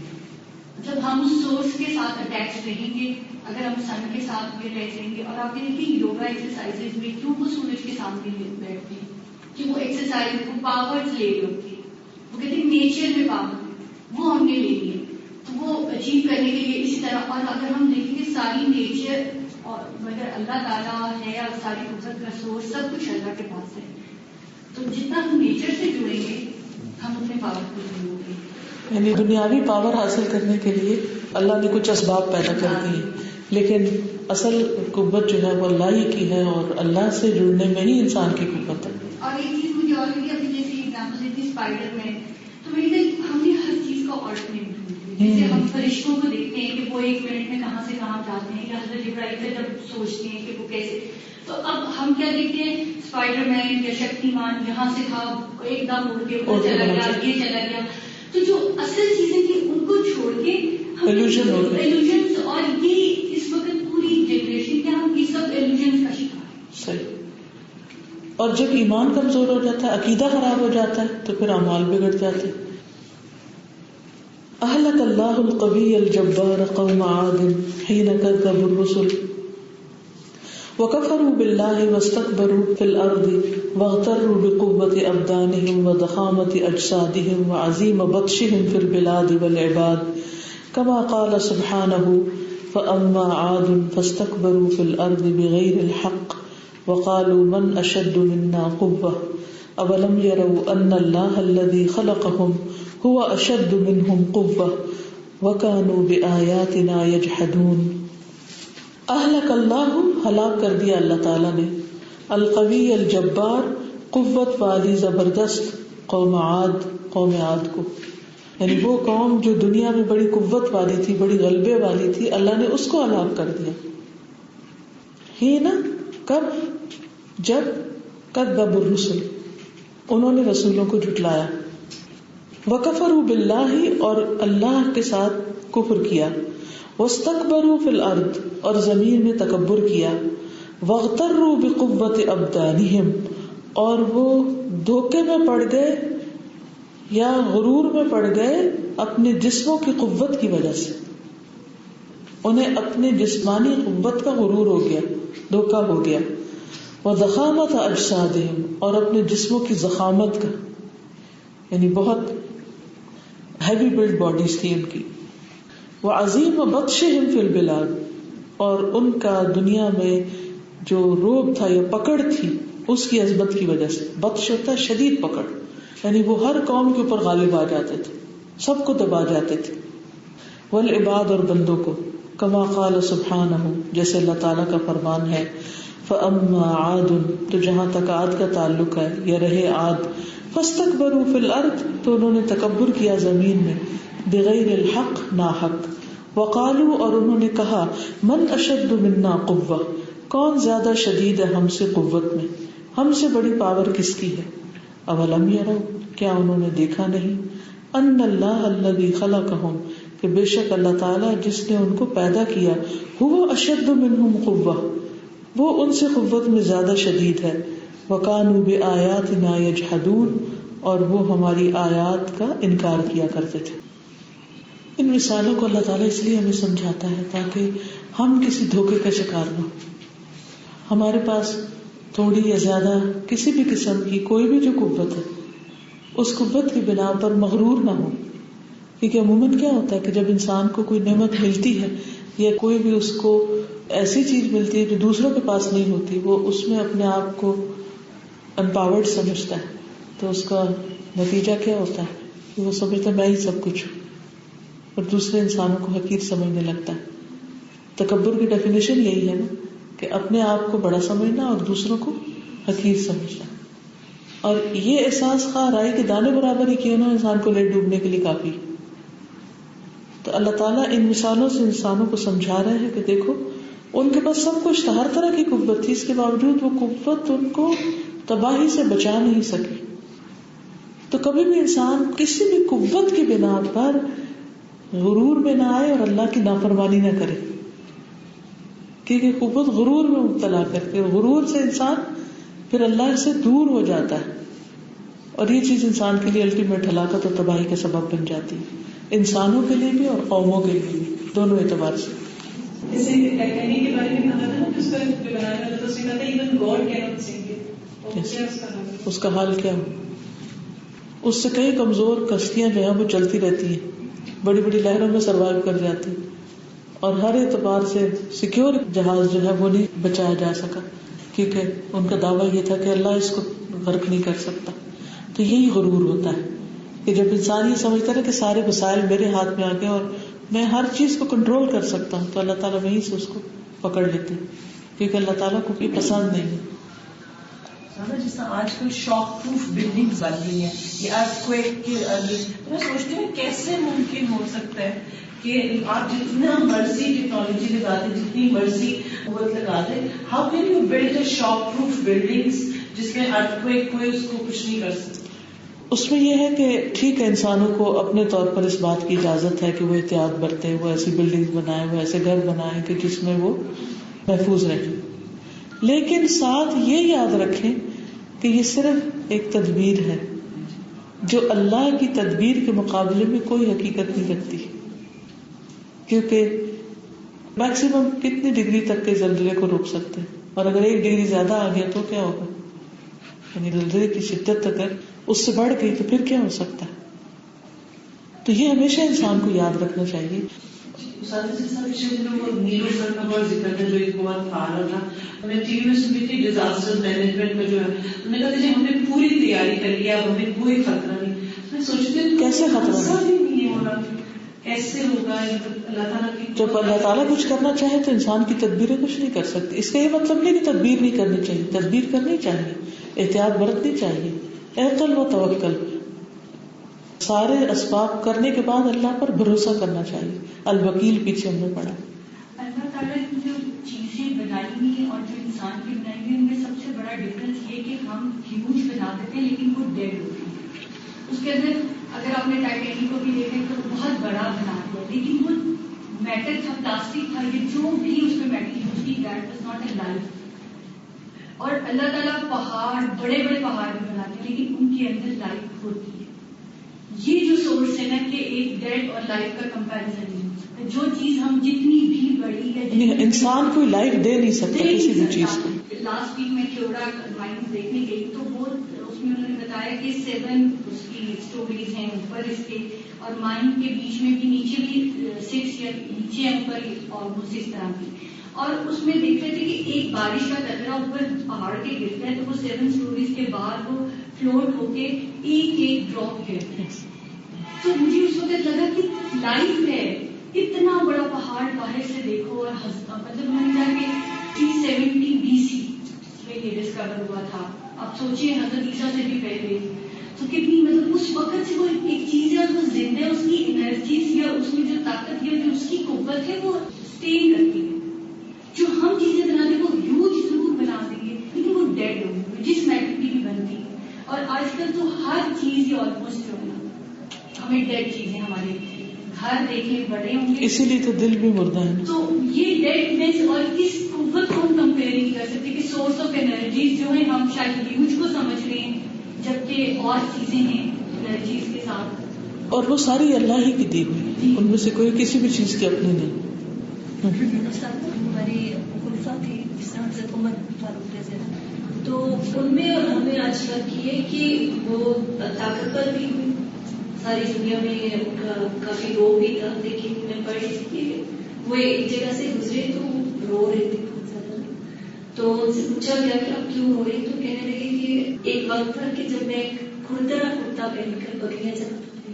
جب ہم اس سورس کے ساتھ اٹیچ رہیں گے, اگر ہم سن کے ساتھ بھی رہیں گے, اور آپ نے دیکھیں یوگا ایکسرسائز میں کیوں وہ سورج کے سامنے بیٹھتے ہیں کہ وہ ایکسرسائز وہ پاورز لے رہی ہوتی ہے. وہ کہتے ہیں نیچر میں پاور وہ ہم نے لے لی ہے, تو وہ اچیو کرنے کے لیے اسی طرح. اور اگر ہم دیکھیں گے ساری نیچر اور مگر اللہ تعالیٰ ہے اور ساری قدرت کا سورس سب کچھ اللہ کے پاس ہے, تو جتنا ہم نیچر سے جڑیں گے ہم اپنے پاور کو جڑیں گے. یعنی دنیاوی پاور حاصل کرنے کے لیے اللہ نے کچھ اسباب پیدا کر دیے, لیکن اصل قوت جو ہے وہ اللہ ہی کی ہے, اور اللہ سے جڑنے میں ہی انسان کی قوت ہے. اور ایک چیز مجھے اور لگی, ابھی جیسے ایگزامپل دیتی اسپائڈر میں, تو میری کہ ہم نے ہر چیز کا آلٹرنیٹ ڈھونڈ لیا. جیسے ہم فرشتوں کو دیکھتے ہیں کہ وہ 1 منٹ میں کہاں سے کہاں جاتے ہیں, یا حضرت جبرائیل سے جب سوچتے ہیں کہ وہ کیسے, تو اب ہم کیا دیکھتے ہیں اسپائڈر مین یا شکتیمان یہاں سے تھا ایک دم اڑ کے ادھر چلا گیا, یہ چلا گیا. تو جو اصل چیزیں تھیں ان کو چھوڑ کے ایلوژنس, اور یہ اس وقت پوری جنریشن کیا ہم یہ سب ایلوژنس کا شکار ہے. صحیح. اور جب ایمان کمزور ہو جاتا ہے, عقیدہ خراب ہو جاتا ہے, تو پھر اعمال بگڑ جاتے ہیں. اہلک اللہ القوی الجبار قوم عاد حين كذبوا الرسل وكفروا بالله واستكبروا في الارض واغتروا بقوة ابدانهم وضخامة اجسادهم وعظيم بطشهم في البلاد والعباد كما قال سبحانه فاما عاد فاستكبروا في الارض بغير الحق وقالوا من اشد منا قوة اولم يروا ان الله الذي خلقهم هو اشد منهم قوة وكانوا بآياتنا يجحدون. اہلک اللہ, ہلاک کر دیا اللہ تعالیٰ نے, القوی الجبار, قوت والی زبردست, قوم عاد کو. یعنی وہ قوم جو دنیا میں بڑی قوت والی تھی, بڑی غلبے والی تھی, اللہ نے اس کو ہلاک کر دیا. ہی نا کب, جب کذبوا الرسل, انہوں نے رسولوں کو جھٹلایا, وکفروا باللہ, اور اللہ کے ساتھ کفر کیا, واستکبروا فی الارض, اور زمین میں تکبر کیا, واغتروا بقوت ابدانہم, اور وہ دھوکے میں پڑ گئے یا غرور میں پڑ گئے اپنے جسموں کی قوت کی وجہ سے. انہیں اپنے جسمانی قوت کا غرور ہو گیا, دھوکا ہو گیا. وضخامت اجسادہم, اور اپنے جسموں کی ضخامت کا, یعنی بہت ہیوی بلڈ باڈیز تھی ان کی. وعظیم بطشہم فی البلاد, اور ان کا دنیا میں جو روب تھا یا پکڑ تھی اس کی عظمت کی وجہ سے. بطش ہوتا ہے شدید پکڑ, یعنی وہ ہر قوم کے اوپر غالب آ جاتے تھے, سب کو دبا جاتے تھے. والعباد, اور بندوں کو. کما قال سبحانہ، جیسے اللہ تعالیٰ کا فرمان ہے، فَأَمَّا عَادٌ، تو جہاں تک عاد کا تعلق ہے یا رہے عاد، فَاسْتَكْبَرُوا فِي الْأَرْضِ، تو انہوں نے تکبر کیا زمین میں، بغیر الحق، ناحق، وقالوا، اور انہوں نے کہا، من اشد منا قوہ، کون زیادہ شدید ہے ہم سے قوت میں، ہم سے بڑی پاور کس کی ہے، اولم یروا، کیا انہوں نے دیکھا نہیں، ان اللہ الذی خلقہم، کہ بے شک اللہ تعالیٰ جس نے ان کو پیدا کیا، هو اشد منہم قوہ، وہ ان سے قوت میں زیادہ شدید ہے، وکانوا بآیاتنا یجحدون، اور وہ ہماری آیات کا انکار کیا کرتے تھے. ان مثالوں کو اللہ تعالیٰ اس لیے ہمیں سمجھاتا ہے تاکہ ہم کسی دھوکے کا شکار نہ ہوں. ہمارے پاس تھوڑی یا زیادہ کسی بھی قسم کی کوئی بھی جو قوت ہے، اس قوت کی بنا پر مغرور نہ ہو. کیونکہ عموماً کیا ہوتا ہے کہ جب انسان کو کوئی نعمت ملتی ہے یا کوئی بھی اس کو ایسی چیز ملتی ہے جو دوسروں کے پاس نہیں ہوتی، وہ اس میں اپنے آپ کو امپاورڈ سمجھتا ہے، تو اس کا نتیجہ کیا ہوتا ہے کہ وہ سمجھتا ہے میں ہی سب کچھ ہوں، اور دوسرے انسانوں کو حقیر سمجھنے لگتا ہے. تکبر کی ڈیفینیشن یہی ہے نا کہ اپنے آپ کو بڑا سمجھنا اور دوسروں کو حقیر سمجھنا. اور یہ احساس خواہ رائی کے دانے برابر ہی کیوں نہ انسان کو لے ڈوبنے کے لیے کافی. تو اللہ تعالیٰ ان مثالوں سے انسانوں کو سمجھا رہے ہیں کہ دیکھو ان کے پاس سب کچھ تھا، ہر طرح کی قوت تھی، اس کے باوجود وہ قوت ان کو تباہی سے بچا نہیں سکی. تو کبھی بھی انسان کسی بھی قوت کی بنا پر غرور میں نہ آئے اور اللہ کی نافرمانی نہ کرے، کیونکہ قوت غرور میں مبتلا کرتی ہے. غرور سے انسان پھر اللہ سے دور ہو جاتا ہے، اور یہ چیز انسان کے لیے الٹیمیٹ ہلاکت اور تباہی کا سبب بن جاتی ہے، انسانوں کے لیے بھی اور قوموں کے لیے بھی، دونوں اعتبار سے. جیسے ٹائٹینک کے بارے میں کہا تھا نا کہ اس کا جو بنانے والا تھا، اس نے کہا تھا even God can't sink it. اس کا حال کیا ہو؟ اس سے کئی کمزور کشتیاں جو ہیں وہ چلتی رہتی ہیں، بڑی بڑی لہروں میں سروائیو کر جاتی، اور ہر اعتبار سے سیکیور جہاز جو ہے وہ نہیں بچایا جا سکا، کیونکہ ان کا دعویٰ یہ تھا کہ اللہ اس کو غرق نہیں کر سکتا. تو یہی غرور ہوتا ہے کہ جب انسان یہ سمجھتا ہے کہ سارے وسائل میرے ہاتھ میں آ گئے اور میں ہر چیز کو کنٹرول کر سکتا ہوں، تو اللہ تعالیٰ وہیں سے اس کو پکڑ لیتے ہیں، کیونکہ اللہ تعالیٰ کو بھی پسند نہیں ہے. جس طرح آج کل شاک پروف بلڈنگ بن گئی ہیں، یہ ارتھکویک کے میں سوچتی ہوں کیسے ممکن ہو سکتا ہے کہ آپ جتنا مرضی ٹیکنالوجی لگاتے، جتنی مرضی قوت لگاتے، how can you build a shock proof buildings جس میں ارتھکویک کوئی اس کو کچھ نہیں کر سکتا. اس میں یہ ہے کہ ٹھیک ہے انسانوں کو اپنے طور پر اس بات کی اجازت ہے کہ وہ احتیاط برتیں، وہ ایسی بلڈنگ بنائیں، وہ ایسے گھر بنائیں کہ جس میں وہ محفوظ رہیں، لیکن ساتھ یہ یاد رکھیں کہ یہ صرف ایک تدبیر ہے جو اللہ کی تدبیر کے مقابلے میں کوئی حقیقت نہیں رکھتی. کیونکہ میکسیمم کتنی ڈگری تک کے زلزلے کو روک سکتے ہیں، اور اگر 1 ڈگری زیادہ آ گیا تو کیا ہوگا، یعنی زلزلے کی شدت اگر اس سے بڑھ گئی تو پھر کیا ہو سکتا ہے. تو یہ ہمیشہ انسان کو یاد رکھنا چاہیے. نیلوفر کا بہت ذکر ہے جو ایک بہت فعال تھا، میں ٹی وی میں سنی تھی ڈیزاسٹر مینجمنٹ کا جو ہے، انہوں نے کہا جی ہم نے پوری تیاری کر لی، اب ہمیں کوئی خطرہ نہیں. میں سوچتی ہوں کیسے خطرہ نہیں ہو رہا، کیسے ہوگا؟ اللہ تعالیٰ کی جب اللہ تعالیٰ کچھ کرنا چاہے تو انسان کی تدبیریں کچھ نہیں کر سکتی. اس کا یہ مطلب نہیں کہ تدبیر نہیں کرنی چاہیے، تدبیر کرنی چاہیے، احتیاط برتنی چاہیے، اعتل و توکل، سارے اسباب کرنے کے بعد اللہ پر بھروسہ کرنا چاہیے. الوکیل پیچھے ہم نے پڑھا. اللہ تعالیٰ کی جو چیزیں بنائی ہوئی اور جو انسان کی بنائی ہوئی ان میں سب سے بڑا ڈفرنس یہ کہ ہم ہیوج بنا دیتے ہیں لیکن وہ ڈیڈ ہوتی ہے. اس کے اندر اگر آپ نے ٹائٹینک کو بھی دیکھیں تو بہت بڑا بنا دیا، لیکن وہ میٹل تھا، پلاسٹک تھا، یہ جو بھی اس پہ میٹل یوز کی، that was not a life. اور اللہ تعالیٰ پہاڑ، بڑے بڑے پہاڑ بھی بناتے ہیں لیکن ان کے اندر لائف ہوتی ہے. یہ جو سورس ہے نا کہ ایک ڈیڈ اور لائف کا کمپیریزن نہیں ہو سکتا. جو چیز ہم جتنی بھی بڑی ہے، انسان کوئی لائف دے نہیں سکتا کسی بھی چیز کو. لاسٹ ویک میں کیوڑا مائنز دیکھنے گئی تو وہ اس میں انہوں نے بتایا کہ 7 اس کی اسٹوریز ہیں اوپر اس کے، اور مائن کے بیچ میں بھی نیچے بھی 6 یا نیچے ہیں اوپر آلموسٹ اس طرح کی. اور اس میں دیکھ رہے تھے کہ ایک بارش کا قطرہ اوپر پہاڑ کے گرتا ہے تو وہ 7 اسٹوریز کے بعد وہ فلوٹ ہو کے ایک ڈراپ گرتا ہے. تو مجھے اس وقت لگا کہ لائف ہے، اتنا بڑا پہاڑ ریکارڈ باہر سے دیکھو اور مطلب میں نے جا کے 370 BC میں یہ ڈسکور ہوا تھا. آپ سوچیے حضرت عیسیٰ سے بھی پہلے تو کتنی مطلب اس وقت سے وہ ایک چیز ہے، وہ زندہ، اس کی انرجیز یا اس میں جو طاقت ہے، جو اس کی قوت ہے وہ اسٹے کرتی ہے. جو ہم چیزیں بناتے ہیں وہ ہیوج ضرور بنا دیں گے لیکن وہ ڈیڈ ہوں گے، جس میٹر کی بھی بنتی ہے. اور آج کل تو ہر چیز یہ آلموسٹ جو ہے نا ہمیں ڈیڈ چیزیں، ہمارے گھر دیکھیں بڑے ہوں گے، اسی لیے تو دل بھی مردہ ہے. تو یہ ڈیڈنیس اور اس قوت کو ہم کمپیئر نہیں کر سکتے کہ سورس آف انرجیز جو ہے ہم شاید ہیوج کو سمجھ رہے ہیں جبکہ اور چیزیں ہیں انرجیز کے ساتھ، اور وہ ساری اللہ ہی کی دی ہوئی، ان میں سے کوئی کسی بھی چیز کی اپنی نہیں. ہماری خلفا تھی جس طرح حضرت عمر فاروق رضی اللہ، تو ان میں ہمیں آج تک کی ہے کہ وہ طاقتور بھی ہوئی، ساری دنیا میں ان کا کافی رو بھی تھا، لیکن میں پڑھی تھی کہ وہ ایک جگہ سے گزرے تو رو رہے تھے بہت زیادہ. تو ان سے پوچھا گیا کہ آپ کیوں رو رہے، تو کہنے لگے کہ ایک وقت تھا کہ جب میں کرتا پہن کر بکریاں چلاتی تھی،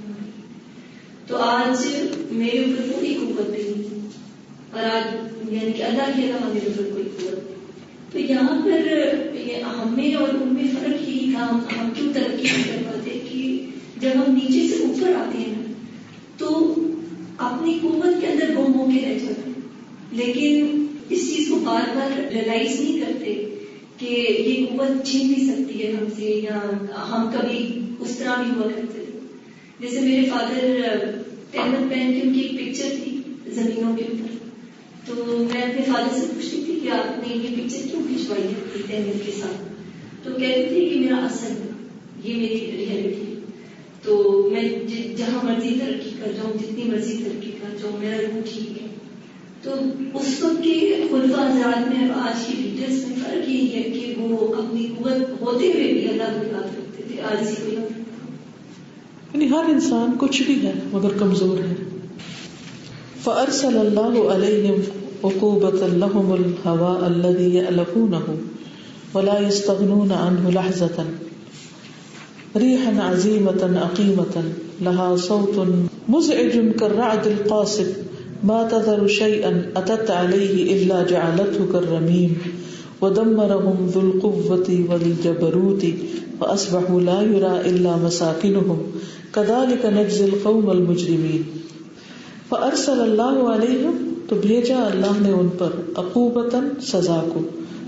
تو آج میرے اوپر کوئی قوت نہیں اور آج یعنی کہ اللہ کے علاوہ میرے اوپر کوئی قوت نہیں. تو یہاں پر ہمیں اور ان میں فرق یہی تھا، ہم کیوں ترقی نہیں کر پاتے کہ جب ہم نیچے سے اوپر آتے ہیں نا تو اپنی قوت کے اندر گم ہو کے رہ جاتے ہیں، لیکن اس چیز کو بار بار ریلائز نہیں کرتے کہ یہ قوت چھین بھی سکتی ہے ہم سے، یا ہم کبھی اس طرح بھی ہوا کرتے تھے. جیسے میرے فادر ٹیمل پہن کے ان کی ایک پکچر تھی زمینوں کے اوپر، تو میں اپنے فادر سے پوچھتی تھی کہ آپ نے یہ پکچر کیوں کھنچوائی ہے ٹیمل کے ساتھ، تو کہتے تھے کہ میرا اثر ہے، یہ میری ریئلٹی ہے. تو میں جہاں مرضی ترقی کر جاؤں، جتنی مرضی ترقی کر جاؤں، میرا روح ٹھیک ہے. تو اس وقت کے خلفاء حضرات میں اور آج کے لیڈرز میں فرق یہی ہے کہ وہ اپنی قوت ہوتے ہوئے بھی اللہ کو یاد رکھتے تھے، آج اسی کو یاد رکھتے. یعنی ہر انسان کچھ بھی ہے مگر کمزور ہے. فأرسل اللہ علیہم عقوبۃ لهم الہواء الذی یألفونہ ولا یستغنون عنہ لحظۃ ریحا عظیمۃ عقیمۃ لها صوت مزعج كالرعد القاصف ما تذر شيئا اتت عليه الا جعلته كالرميم ودمرهم ذو القوة والجبروت فاصبحوا لا يرى الا مساكنهم كذلك نجزي القوم المجرمين. فارسل اللہ علیہم، تو بھیجا اللہ نے ان پر، عقوبتاً سزا کو،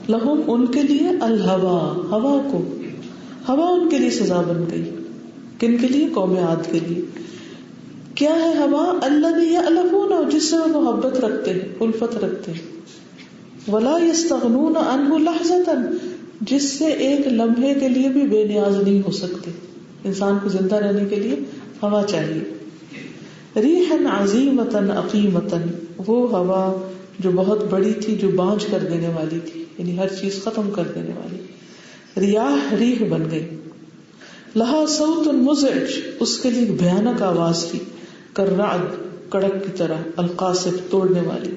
لہم ان کے لیے، الہوا ہوا کو، ہوا ان کے لیے سزا بن گئی. کن کے لیے؟ قوم عاد کے لیے. کیا ہے ہوا؟ الذی یألفون، جس سے وہ محبت رکھتے ہیں، الفت رکھتے ہیں. ولا یستغنون عنہ لحظۃ، جس سے ایک لمحے کے لیے بھی بے نیاز نہیں ہو سکتے. انسان کو زندہ رہنے کے لیے ہوا چاہیے. ریحا عظیمۃ عقیمۃ، وہ ہوا جو بہت بڑی تھی، جو بانجھ کر دینے والی تھی، یعنی ہر چیز ختم کر دینے والی. ریاح ریح بن گئی. لہا صوت مزعج، اس کے لیے بھیانک آواز تھی، کررعد کڑک کی طرح، القاصف توڑنے والی.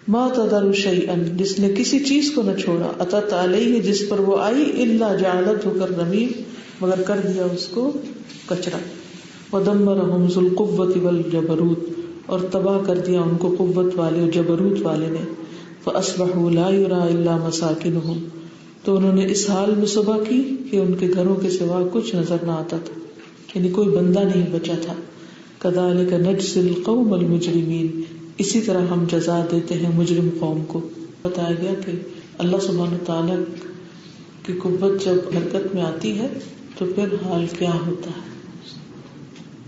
ما تذر شیئا، جس نے کسی چیز کو نہ چھوڑا، اتت علیہ، جس پر وہ آئی، الا جعلتہ کالرمیم، مگر کر دیا اس کو کچرا. ودمرهم ذو القوة والجبروت، اور تباہ کر دیا ان کو قوت والے اور جبروت والے نے. فاصبحوا لا يرى الا مساكنهم، تو انہوں نے اس حال میں صبح کی کہ ان کے گھروں کے سوا کچھ نظر نہ آتا تھا، یعنی کوئی بندہ نہیں بچا تھا. كذلك نجزي القوم المجرمين، اسی طرح ہم جزا دیتے ہیں مجرم قوم کو. بتایا گیا کہ اللہ سبحانہ تعالیٰ کی قوت جب حرکت میں آتی ہے تو پھر حال کیا ہوتا ہے.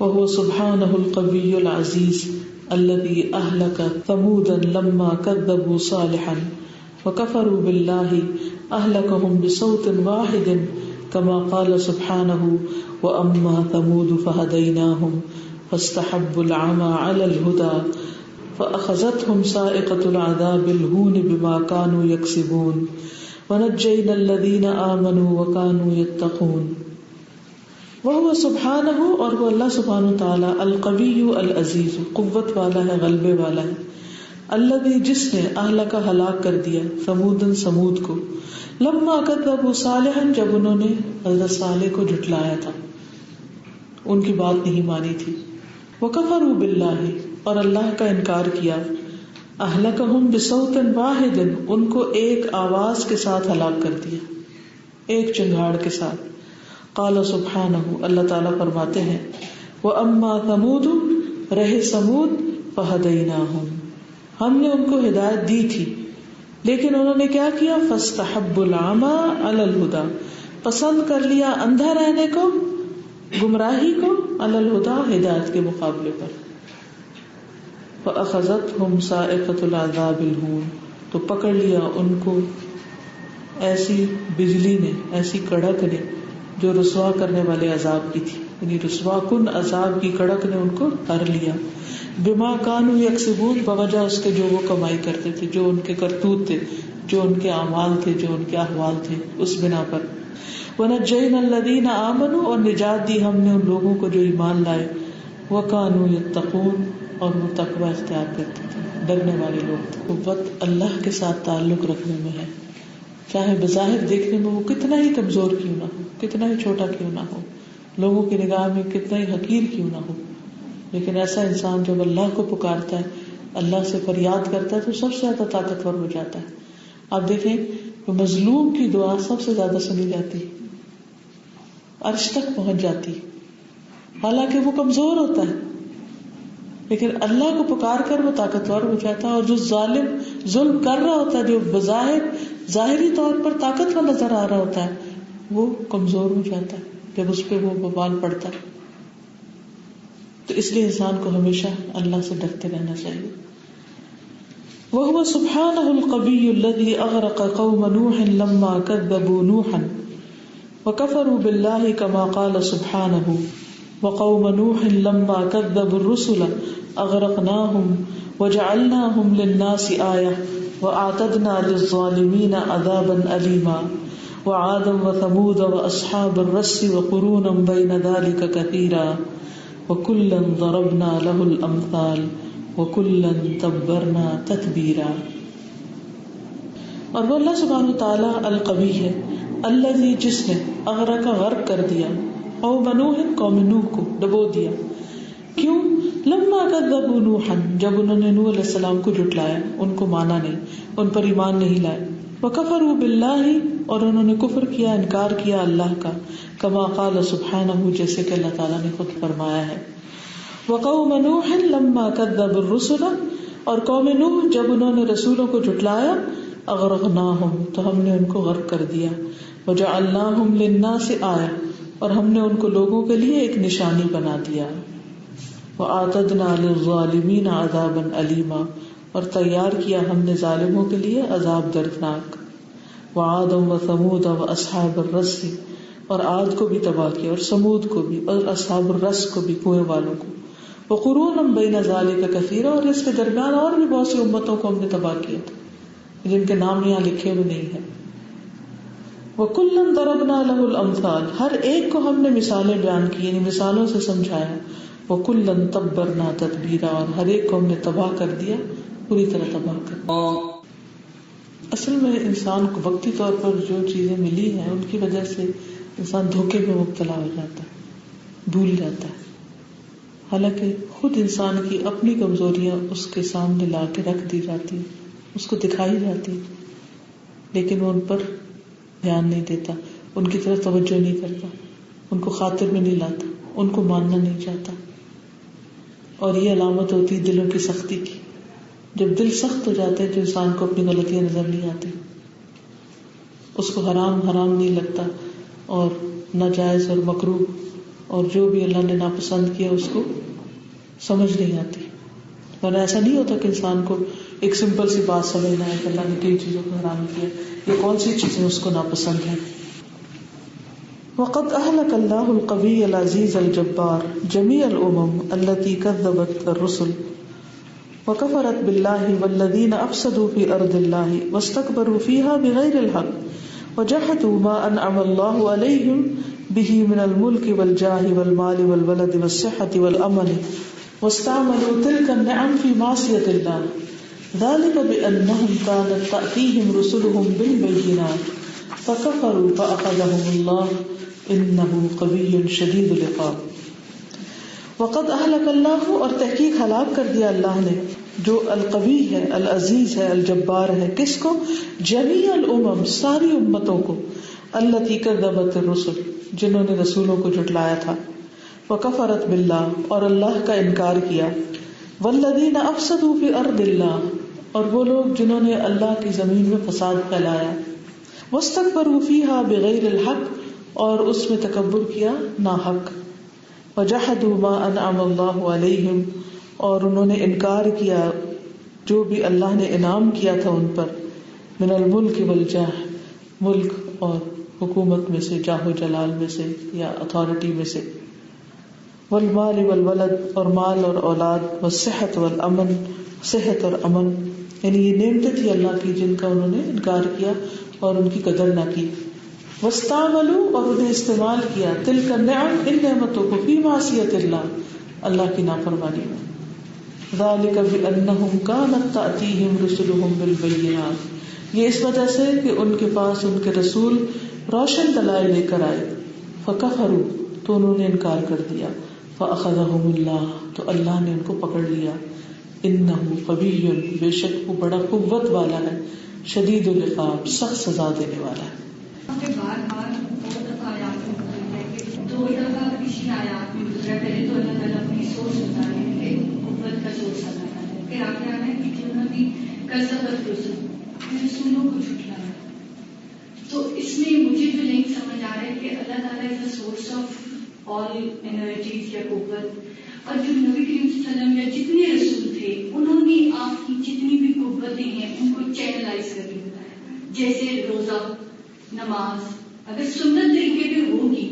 وهو سبحانه القوي العزيز الذي أهلك ثمودا لما كذبوا صالحا وكفروا بالله أهلكهم بصوت واحد كما قال سبحانه وأما ثمود فهديناهم فاستحبوا العمى على الهدى فأخذتهم صاعقة العذاب الهون بما كانوا يكسبون ونجينا الذين آمنوا وكانوا يتقون. وہ سبحانہ، اور وہ اللہ سبحانہ تعالیٰ، القوی العزیز، قوت والا ہے، غلبے والا ہے. الذی، جس نے، اہلک، ہلاک کر دیا، ثمودن، سمود کو، لما کذبوا صالحا، جب انہوں نے حضرت صالح کو جھٹلایا تھا، ان کی بات نہیں مانی تھی. وکفروا باللہ، اور اللہ کا انکار کیا. اہلکہم بصوت واحد، ان کو ایک آواز کے ساتھ ہلاک کر دیا، ایک چنگھاڑ کے ساتھ. قال سبحانہ، اللہ تعالیٰ فرماتے ہیں وَأَمَّا ثَمُودُ، رہے سمود، فَهَدَيْنَاهُمْ، ہم نے ان کو ہدایت دی تھی، لیکن انہوں نے کیا کیا؟ فَاسْتَحَبُّوا الْعَمَىٰ عَلَى الْهُدَىٰ، پسند کر لیا اندھا رہنے کو، گمراہی کو، علی الہدیٰ، ہدایت کے مقابلے پر. فَأَخَذَتْهُمْ صَاعِقَةُ الْعَذَابِ الْهُونِ، تو پکڑ لیا ان کو ایسی بجلی نے، ایسی کڑک نے جو رسوا کرنے والے عذاب کی تھی، یعنی رسوا کن عذاب کی کڑک نے ان کو ہر لیا. بما کانوا یکسبون، بوجہ اس کے جو وہ کمائی کرتے تھے، جو ان کے کرتوت تھے، جو ان کے اعمال تھے، جو ان کے احوال تھے، اس بنا پر. ونجینا الذین آمنوا، اور نجات دی ہم نے ان لوگوں کو جو ایمان لائے، وکانوا یتقون، اور وہ تقوی اختیار کرتے تھے، ڈرنے والے لوگ تھے. قوت اللہ کے ساتھ تعلق رکھنے میں ہے، چاہے بظاہر دیکھنے میں وہ کتنا ہی کمزور کیوں نہ ہو، کتنا ہی چھوٹا کیوں نہ ہو، لوگوں کی نگاہ میں کتنا ہی حقیر کیوں نہ ہو، لیکن ایسا انسان جب اللہ کو پکارتا ہے، اللہ سے فریاد کرتا ہے، تو سب سے زیادہ طاقتور ہو جاتا ہے. آپ دیکھیں کہ مظلوم کی دعا سب سے زیادہ سنی جاتی، عرش تک پہنچ جاتی، حالانکہ وہ کمزور ہوتا ہے، لیکن اللہ کو پکار کر وہ طاقتور ہو جاتا ہے. اور جو ظالم ظلم کر رہا ہوتا ہے، جو بظاہر ظاہری طور پر طاقتور نظر آ رہا ہوتا ہے، وہ کمزور ہو جاتا ہے جب اس پہ وہ وبال پڑتا ہے. تو اس لیے انسان کو ہمیشہ اللہ سے ڈرتے رہنا چاہیے. وَهُوَ سُبْحَانَهُ الْقَوِيُّ الَّذِي أَغْرَقَ قَوْمَ نُوحٍ لَمَّا كَذَّبُوا نُوحًا وَكَفَرُوا بِاللَّهِ كَمَا قَالَ سُبْحَانَهُ وَقَوْمَ نُوحٍ لَمَّا كَذَّبُوا الرُّسُلَ أَغْرَقْنَاهُمْ وَجَعَلْنَاهُمْ لِلنَّاسِ آيَةً وَأَعْتَدْنَا لِلظَّالِمِينَ عَذَابًا أَلِيمًا وَعَادًا وَثَمُودَ وَأَصْحَابَ الرَّسِّ وَقُرُونًا بَيْنَ ذَلِكَ كَثِيرًا وَكُلًّا ضَرَبْنَا لَهُ الْأَمْثَالَ وَكُلًّا تَبَّرْنَا تَتْبِيرًا. اور وہ اللہ سبحانہ وتعالیٰ القوی ہے، الذی، جس نے اغرق، غرق کر دیا، قوم نوح، قوم نوح کو ڈبو دیا. کیوں؟ لما کذبوا نوحا، جب انہوں نے نوح علیہ السلام کو جھٹلایا، ان کو مانا نہیں، ان پر ایمان نہیں لائے. وکفروا باللہ، اور انہوں نے کفر کیا، انکار کیا اللہ کا. کما قال سبحانہ، جیسے کہ اللہ تعالیٰ نے خود فرمایا ہے. وقوم نوح لما کذبوا الرسل، اور قوم نوح جب انہوں نے رسولوں کو جھٹلایا، اغرقناہم، تو ہم نے ان کو غرق کر دیا. وجعلناہم للناس آیہ، اور ہم نے ان کو لوگوں کے لیے ایک نشانی بنا دیا. وَأَعْتَدْنَا لِلظَّالِمِينَ عَذَابًا أَلِيمًا، اور تیار کیا ہم نے ظالموں کے لیے عذاب دردناک. وَعَادًا وَثَمُودَ وَأَصْحَابَ الرَّسِّ، اور عاد کو بھی تباہ کیا، اور سمود کو بھی، اور اصحاب الرس کو بھی، کنویں والوں کو. وَقُرُونًا بَيْنَ ذَلِكَ كَثِيرًا، اور اس کے درمیان اور بھی بہت سی امتوں کو ہم نے تباہ کیا تھا جن کے نام یہاں لکھے ہوئے نہیں ہیں. وَكُلًّا ضَرَبْنَا لَهُ الْأَمْثَالَ، ہر ایک کو ہم نے مثالیں بیان کی، یعنی مثالوں سے سمجھایا. وَكُلًّا تَبَّرْنَا تَتْبِيرًا، اور ہر ایک کو ہم نے تباہ کر دیا، پوری طرح تباہ کر دیا. اصل میں انسان کو وقتی طور پر جو چیزیں ملی ہیں ان کی وجہ سے انسان دھوکے میں مبتلا ہو جاتا ہے، بھول جاتا ہے. حالانکہ خود انسان کی اپنی کمزوریاں اس کے سامنے لا کے رکھ دی جاتی، اس کو دکھائی جاتی، لیکن وہ ان پر دھیان نہیں دیتا، ان کی طرف توجہ نہیں کرتا، ان کو خاطر میں نہیں لاتا، ان کو ماننا نہیں چاہتا. اور یہ علامت ہوتی ہے دلوں کی سختی کی. جب دل سخت ہو جاتے ہیں تو انسان کو اپنی غلطیاں نظر نہیں آتی، اس کو حرام حرام نہیں لگتا، اور ناجائز اور مکروہ اور جو بھی اللہ نے ناپسند کیا اس کو سمجھ نہیں آتی. ورنہ ایسا نہیں ہوتا کہ انسان کو ایک سمپل سی بات سمجھنا ہے کہ اللہ نے کئی چیزوں کو حرام کیا، یہ کون سی چیزیں اس کو ناپسند ہیں. وقد أهلك الله القوي العزيز الجبار جميع الأمم التي كذبت الرسل وكفرت بالله والذين أفسدوا في أرض الله واستكبروا فيها بغير الحق وجحدوا ما أنعم الله عليهم به من الملك والجاه والمال والولد والصحة والأمن واستعملوا تلك النعم في معصية الله ذلك بأنهم كانت تأتيهم رسلهم بالبينات فكفروا فأخذهم الله انه قوی شدید العقاب. وقد اہلک اللہ، اور تحقیق ہلاک کر دیا اللہ نے، جو القوی ہے، العزیز ہے، الجبار ہے. کس کو؟ جمیع الامم، ساری امتوں کو. التی کذبت الرسل، جنہوں نے رسولوں کو جھٹلایا تھا. وکفرت باللہ، اور اللہ کا انکار کیا. والذین افسدوا فی ارض اللہ، اور وہ لوگ جنہوں نے اللہ کی زمین میں فساد پھیلایا. واستکبروا فیہا بغیر الحق، اور اس میں تکبر کیا ناحق. وجحدوا ما انعم اللہ علیہم، اور انہوں نے انکار کیا جو بھی اللہ نے انعام کیا تھا ان پر. من الملک والجاہ، ملک اور حکومت میں سے، جاہ و جلال میں سے یا اتھارٹی میں سے. والمال والولد، اور مال اور اولاد. والصحت والامن، صحت اور امن. یعنی یہ نعمتیں تھی اللہ کی جن کا انہوں نے انکار کیا اور ان کی قدر نہ کی. واستعملوا، اور انہیں استعمال کیا. تلک النعم، ان نعمتوں کو. فی معصیت اللہ، اللہ کی نافرمانی میں. ذالک بانہم کانت تأتیہم رسلہم بالبینات، یہ اس وجہ سے کہ ان کے پاس ان کے رسول روشن دلائل لے کر آئے. فکفروا، تو انہوں نے انکار کر دیا. فاخذہم اللہ، تو اللہ نے ان کو پکڑ لیا. انہ قوی، بے شک وہ بڑا قوت والا ہے. شدید العقاب، سخت سزا دینے والا ہے. بار بار بہت دفعہ آیات میں گزرتا ہے کہ 2 دفعہ پچھلی آیات میں گزرا. پہلے تو اللہ تعالیٰ اپنی سوچ بتا رہے ہیں کہ قوت کا سوچ بتاتا ہے، پھر آگے آنا ہے کہ جنہوں نے کذبت رسولوں کو جھٹلایا. تو اس میں مجھے جو لنک سمجھ آ رہا ہے کہ اللہ تعالیٰ is a source of all energies یا قوت، اور جو نبی کریم صلی اللہ علیہ وسلم یا جتنے رسول تھے انہوں نے آپ کی جتنی بھی قوتیں ہیں ان کو چینلائز کر کے بتایا. جیسے روزہ، نماز اگر سنت طریقے پہ ہوگی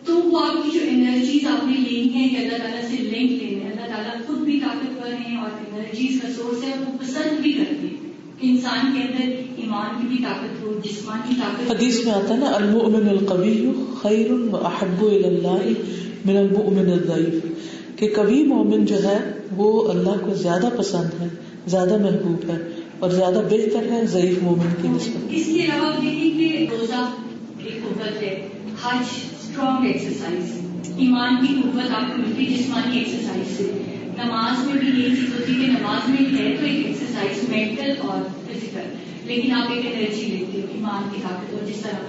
تو وہ آپ کی جو انرجیز آپ نے لینی ہے کہ اللہ تعالیٰ سے لنک لینے. اللہ تعالیٰ خود بھی طاقتور ہیں اور انرجیز کا سورس ہے، وہ پسند بھی کرتے ہیں کہ انسان کے اندر ایمان کی بھی طاقت ہو، جسمانی طاقت. حدیث میں آتا ہے نا، المؤمن القوی خیر واحب الی اللہ من المؤمن الضعیف، کہ قوی مومن جو ہے وہ اللہ کو زیادہ پسند ہے، زیادہ محبوب ہے اور زیادہ بہتر ہے ضعیف مومن کی نسبت. اس کے علاوہ آپ دیکھیں کہ روزہ ایک قوت ہے، حج اسٹرانگ ایکسرسائز، ایمان کی قوت آپ کو ملتی ہے جسمانی ایکسرسائز سے. نماز میں بھی یہی چیز ہوتی ہے کہ نماز میں ہے تو ایک ایکسرسائز مینٹل اور فزیکل، لیکن آپ ایک انرجی لیتے ہو ایمان کی طاقت اور جس طرح.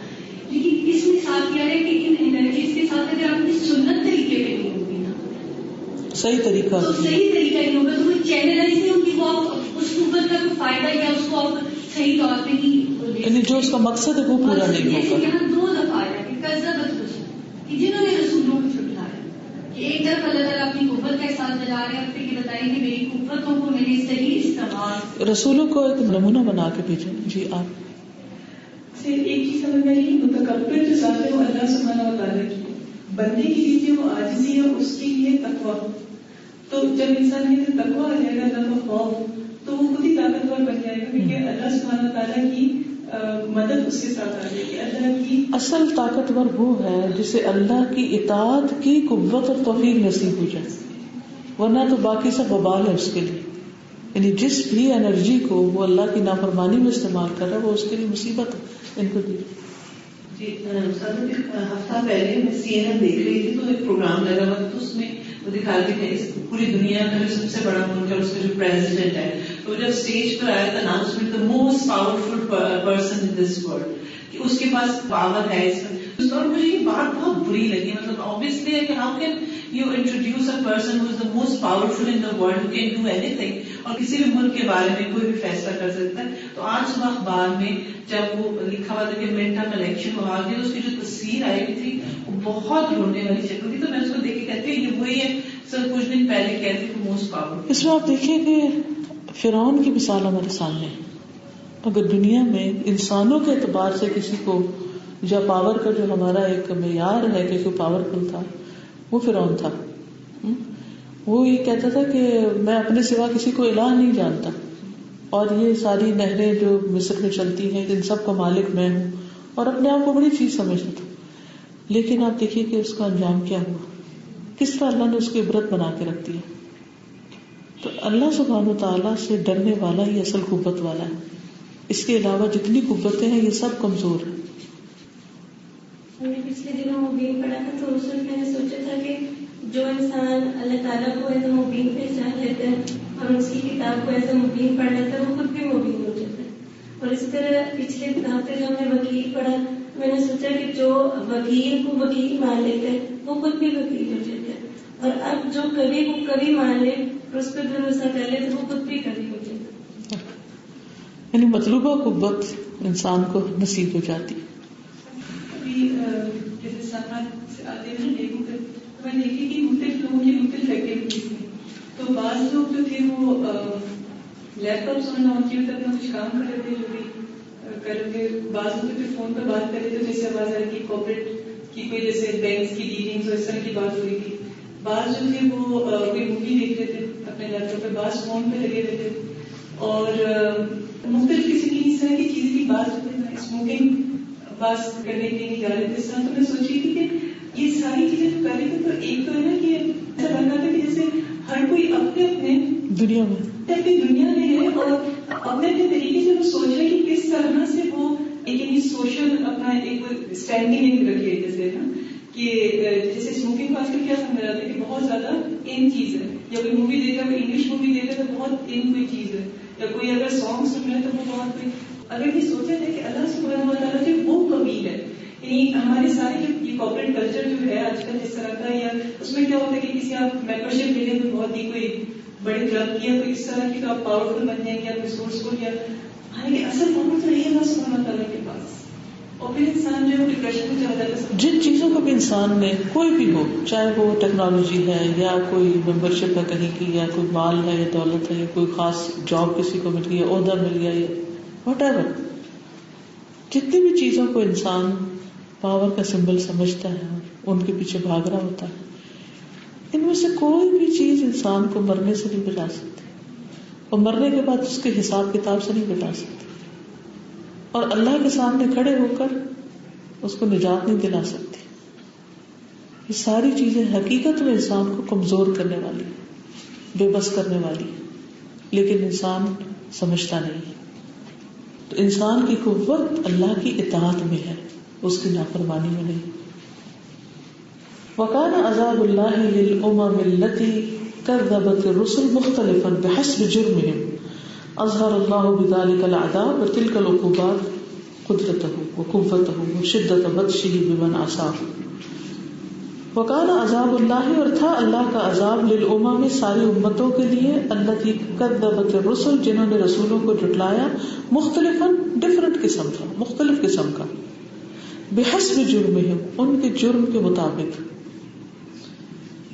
لیکن اس میں ساتھ کیا ہے کہ ان انرجیز کے ساتھ اگر آپ نے سنت طریقے پہ نہیں ہوگی نا، صحیح طریقہ تو صحیح طریقہ نہیں ہوگا، تو وہ چینلائز نہیں ہوگی، وہ آپ اس قوت کا کوئی فائدہ یا اس کو آپ صحیح طور پہ نہیں، یعنی جو اس کا مقصد ہے وہ پورا نہیں ہوگا. جیسے یہاں 2 دفعہ آیا کہ کذبت رسل، کہ جنہوں نے رسولوں کو جھٹلایا، کہ ایک طرف اللہ تعالیٰ اپنی قوت کا احساس دلا رہے ہیں اور پھر یہ بتائیں کہ میری قوتوں کو میں نے صحیح استعمال. رسولوں کو ایک نمونہ بنا کے بھیجیں. جی آپ سے ایک چیز سمجھ میں آئی، متکبر جو ذات ہے وہ اللہ سبحانہ و تعالیٰ کی، بندے کی چیز جو وہ عاجزی ہے اس کے لیے تقویٰ. تو جب انسان کے اندر تقویٰ آ جائے گا، اللہ کا خوف، تو وہ خود ہی طاقتور بن جائے گا، کیونکہ اللہ سبحانہ و تعالیٰ کی مدد اس کے ساتھ آ جائے گی. اللہ کی اصل طاقتور وہ ہے جسے اللہ کی اطاعت کی قوت اور توفیق نصیب ہو جائے، ورنہ تو باقی سب وبال ہے اس کے لیے. یعنی جس بھی انرجی کو وہ اللہ کی نافرمانی میں استعمال کر رہا ہے وہ اس کے لیے مصیبت ہے. ان کو جی ہفتہ پہلے میں CNN دیکھ رہی تھی تو ایک پروگرام لگا ہوا تھا، تو اس میں وہ دکھا رہے تھے پوری دنیا کا جو سب سے بڑا ملک ہے اس کا جو پریزیڈنٹ ہے، تو جب اسٹیج پر آیا تھا announcement, the most powerful person in this world, کہ اس کے پاس پاور ہے اس میں. اور مجھے یہ بات بہت بری لگی. مطلب obviously ہے کہ how can you introduce a person who is the most powerful in the world, who can do any thing, اور کسی بھی ملک کے بارے میں کوئی بھی فیصلہ کر سکتا ہے. تو آج صبح اخبار میں جب وہ لکھا ہوا تھا کہ منٹ آف الیکشن ہوا گیا، اس کی جو تصویر آئی ہوئی تھی وہ بہت رونے والی شکل تھی. تو میں اس کو دیکھ کے کہتی ہوں یہ وہی ہے سر کچھ دن پہلے کہتے کہ موسٹ پاورفل. اس میں آپ دیکھیں کہ فرعون کی مثال ہمارے سامنے ہے. اگر دنیا میں انسانوں کے اعتبار سے کسی کو یا پاور کا جو ہمارا ایک معیار ہے کہ کوئی پاورفل تھا وہ فرعون تھا. وہ یہ کہتا تھا کہ میں اپنے سوا کسی کو الہ نہیں جانتا اور یہ ساری نہریں جو مصر میں چلتی ہیں ان سب کا مالک میں ہوں، اور اپنے آپ کو بڑی چیز سمجھتا تھا. لیکن آپ دیکھیے کہ اس کا انجام کیا ہوا، کس طرح اللہ نے اس کو عبرت بنا کے رکھ دیا. تو اللہ سبحانہ وتعالیٰ سے ڈرنے والا ہی اصل قوت والا ہے. اس کے علاوہ جتنی قوتیں ہیں یہ سب کمزور ہیں. ہم نے پچھلے دنوں مبین پڑھا تھا تو میں نے سوچا تھا کہ جو انسان اللہ تعالیٰ کو ایز اے مبین پہچان لیتا ہے اور اس کی کتاب کو ایسا مبین پڑھ لیتا ہے وہ خود بھی مبین ہو جاتا ہے. اور اس طرح پچھلے ہفتے جو ہم نے وکیل پڑھا میں نے سوچا کہ جو وکیل کو وکیل مان لیتے ہیں وہ خود بھی وکیل ہو جاتا ہے, اور اب جو کبھی کو کبھی مان لے اور اس پہ بھروسہ کر لے تو وہ خود بھی کبھی ہو جاتا ہے. یعنی مطلوبہ قوت انسان کو نصیب ہو جاتی. ابھی جیسے سامنے سے آتے ہیں لوگوں پہ تو میں دیکھی کہ مختلف لوگوں کی مختلف ایکٹیویٹیز ہیں. تو بعض لوگ جو تھے وہ لیپ ٹاپ سننا آن کیے اپنا کچھ کام کر رہے تھے جو بھی کر رہے تھے. بعض لوگ پھر فون پہ بات کر رہے تھے جیسے آواز آ رہی تھی کارپوریٹ کی کوئی جیسے بینکس کی ڈیلنگس اور اس طرح کی بات ہو رہی تھی. بعض جو تھے وہ کوئی مووی دیکھ رہے تھے اپنے لیپ ٹاپ پہ, بعض فون پہ لگے ہوئے تھے, اور مختلف قسم کی اس طرح کی چیزیں کی بات ہوتی ہے. اسموکنگ بات کرنے کے لیے جا رہے تھے اس طرح. تو میں سوچی تھی کہ یہ ساری چیزیں جو کر رہے تھے تو ایک تو ہے نا کہ ایسا لگ رہا تھا کہ جیسے ہر کوئی اپنے اپنے دنیا میں اپنی دنیا میں ہے اور اپنے اپنے طریقے سے وہ سوچ رہے کہ کس طرح سے وہ ایک سوشل اپنا ایک اسٹینڈنگ رکھے. جیسے نا کہ جیسے اسموکنگ کو آج کل کیا سمجھا جاتا ہے کہ بہت زیادہ ان چیز ہے, یا کوئی مووی دیکھ رہا ہے, کوئی انگلش مووی دیکھ رہا ہے تو بہت ان کوئی چیز ہے, یا کوئی اگر سانگ سن رہا ہے تو وہ بہت کوئی. اگر یہ سوچا جائے کہ اللہ سبحانہ و تعالیٰ جو وہ قبیل ہے, یعنی ہمارے سارے جو یہ کارپوریٹ کلچر جو ہے آج کل جس طرح کا, یا اس میں کیا ہوتا ہے کہ کسی آپ ممبر شپ لے لیں تو بہت ہی کوئی بڑے کلب کی یا کوئی اس طرح کی تو آپ پاورفل بن جائیں گے, آپ ریسورسفل, یا حالانکہ اصل پاور تو نہیں ہے اللہ سبحانہ و تعالیٰ کے پاس. اور پھر انسان جو ہے ڈپریشن میں چلا جاتا ہے. جن چیزوں کو بھی انسان نے کوئی بھی ہو, چاہے وہ ٹیکنالوجی ہے یا کوئی ممبر شپ ہے کہیں کی, یا کوئی مال ہے یا دولت ہے, یا کوئی خاص جاب کسی کو مل گئی, عہدہ مل گیا, یا واٹ ایور, جتنی بھی چیزوں کو انسان پاور کا سمبل سمجھتا ہے اور ان کے پیچھے بھاگ رہا ہوتا ہے, ان میں سے کوئی بھی چیز انسان کو مرنے سے نہیں بچا سکتی, اور مرنے کے بعد اس کے حساب کتاب سے نہیں بچا سکتی, اور اللہ کے سامنے کھڑے ہو کر اس کو نجات نہیں دلا سکتی. یہ ساری چیزیں حقیقت میں انسان کو کمزور کرنے والی, بے بس کرنے والی, لیکن انسان سمجھتا نہیں. تو انسان کی قوت اللہ کی اطاعت میں ہے, اس کی نافرمانی میں نہیں. وَكَانَ عَذَابُ اللَّهِ لِلْأُمَمِ الَّتِي كَذَّبَتِ الرُّسُلَ مُخْتَلِفًا بِحَسْبِ جُرْمِهِمْ اظہر اللہ بذلك العذاب وتلك العقوبات قدرته وقوته وشدت بطشه بمن عصاه. وكان عذاب اللہ, اور تھا اللہ کا عذاب للامم ساری امتوں کے لیے, التي كذبت الرسل جنہوں نے رسولوں کو جھٹلایا, مختلفا ڈفرنٹ قسم کا, مختلف قسم کا, بحسب جرمهم ان کے جرم کے مطابق,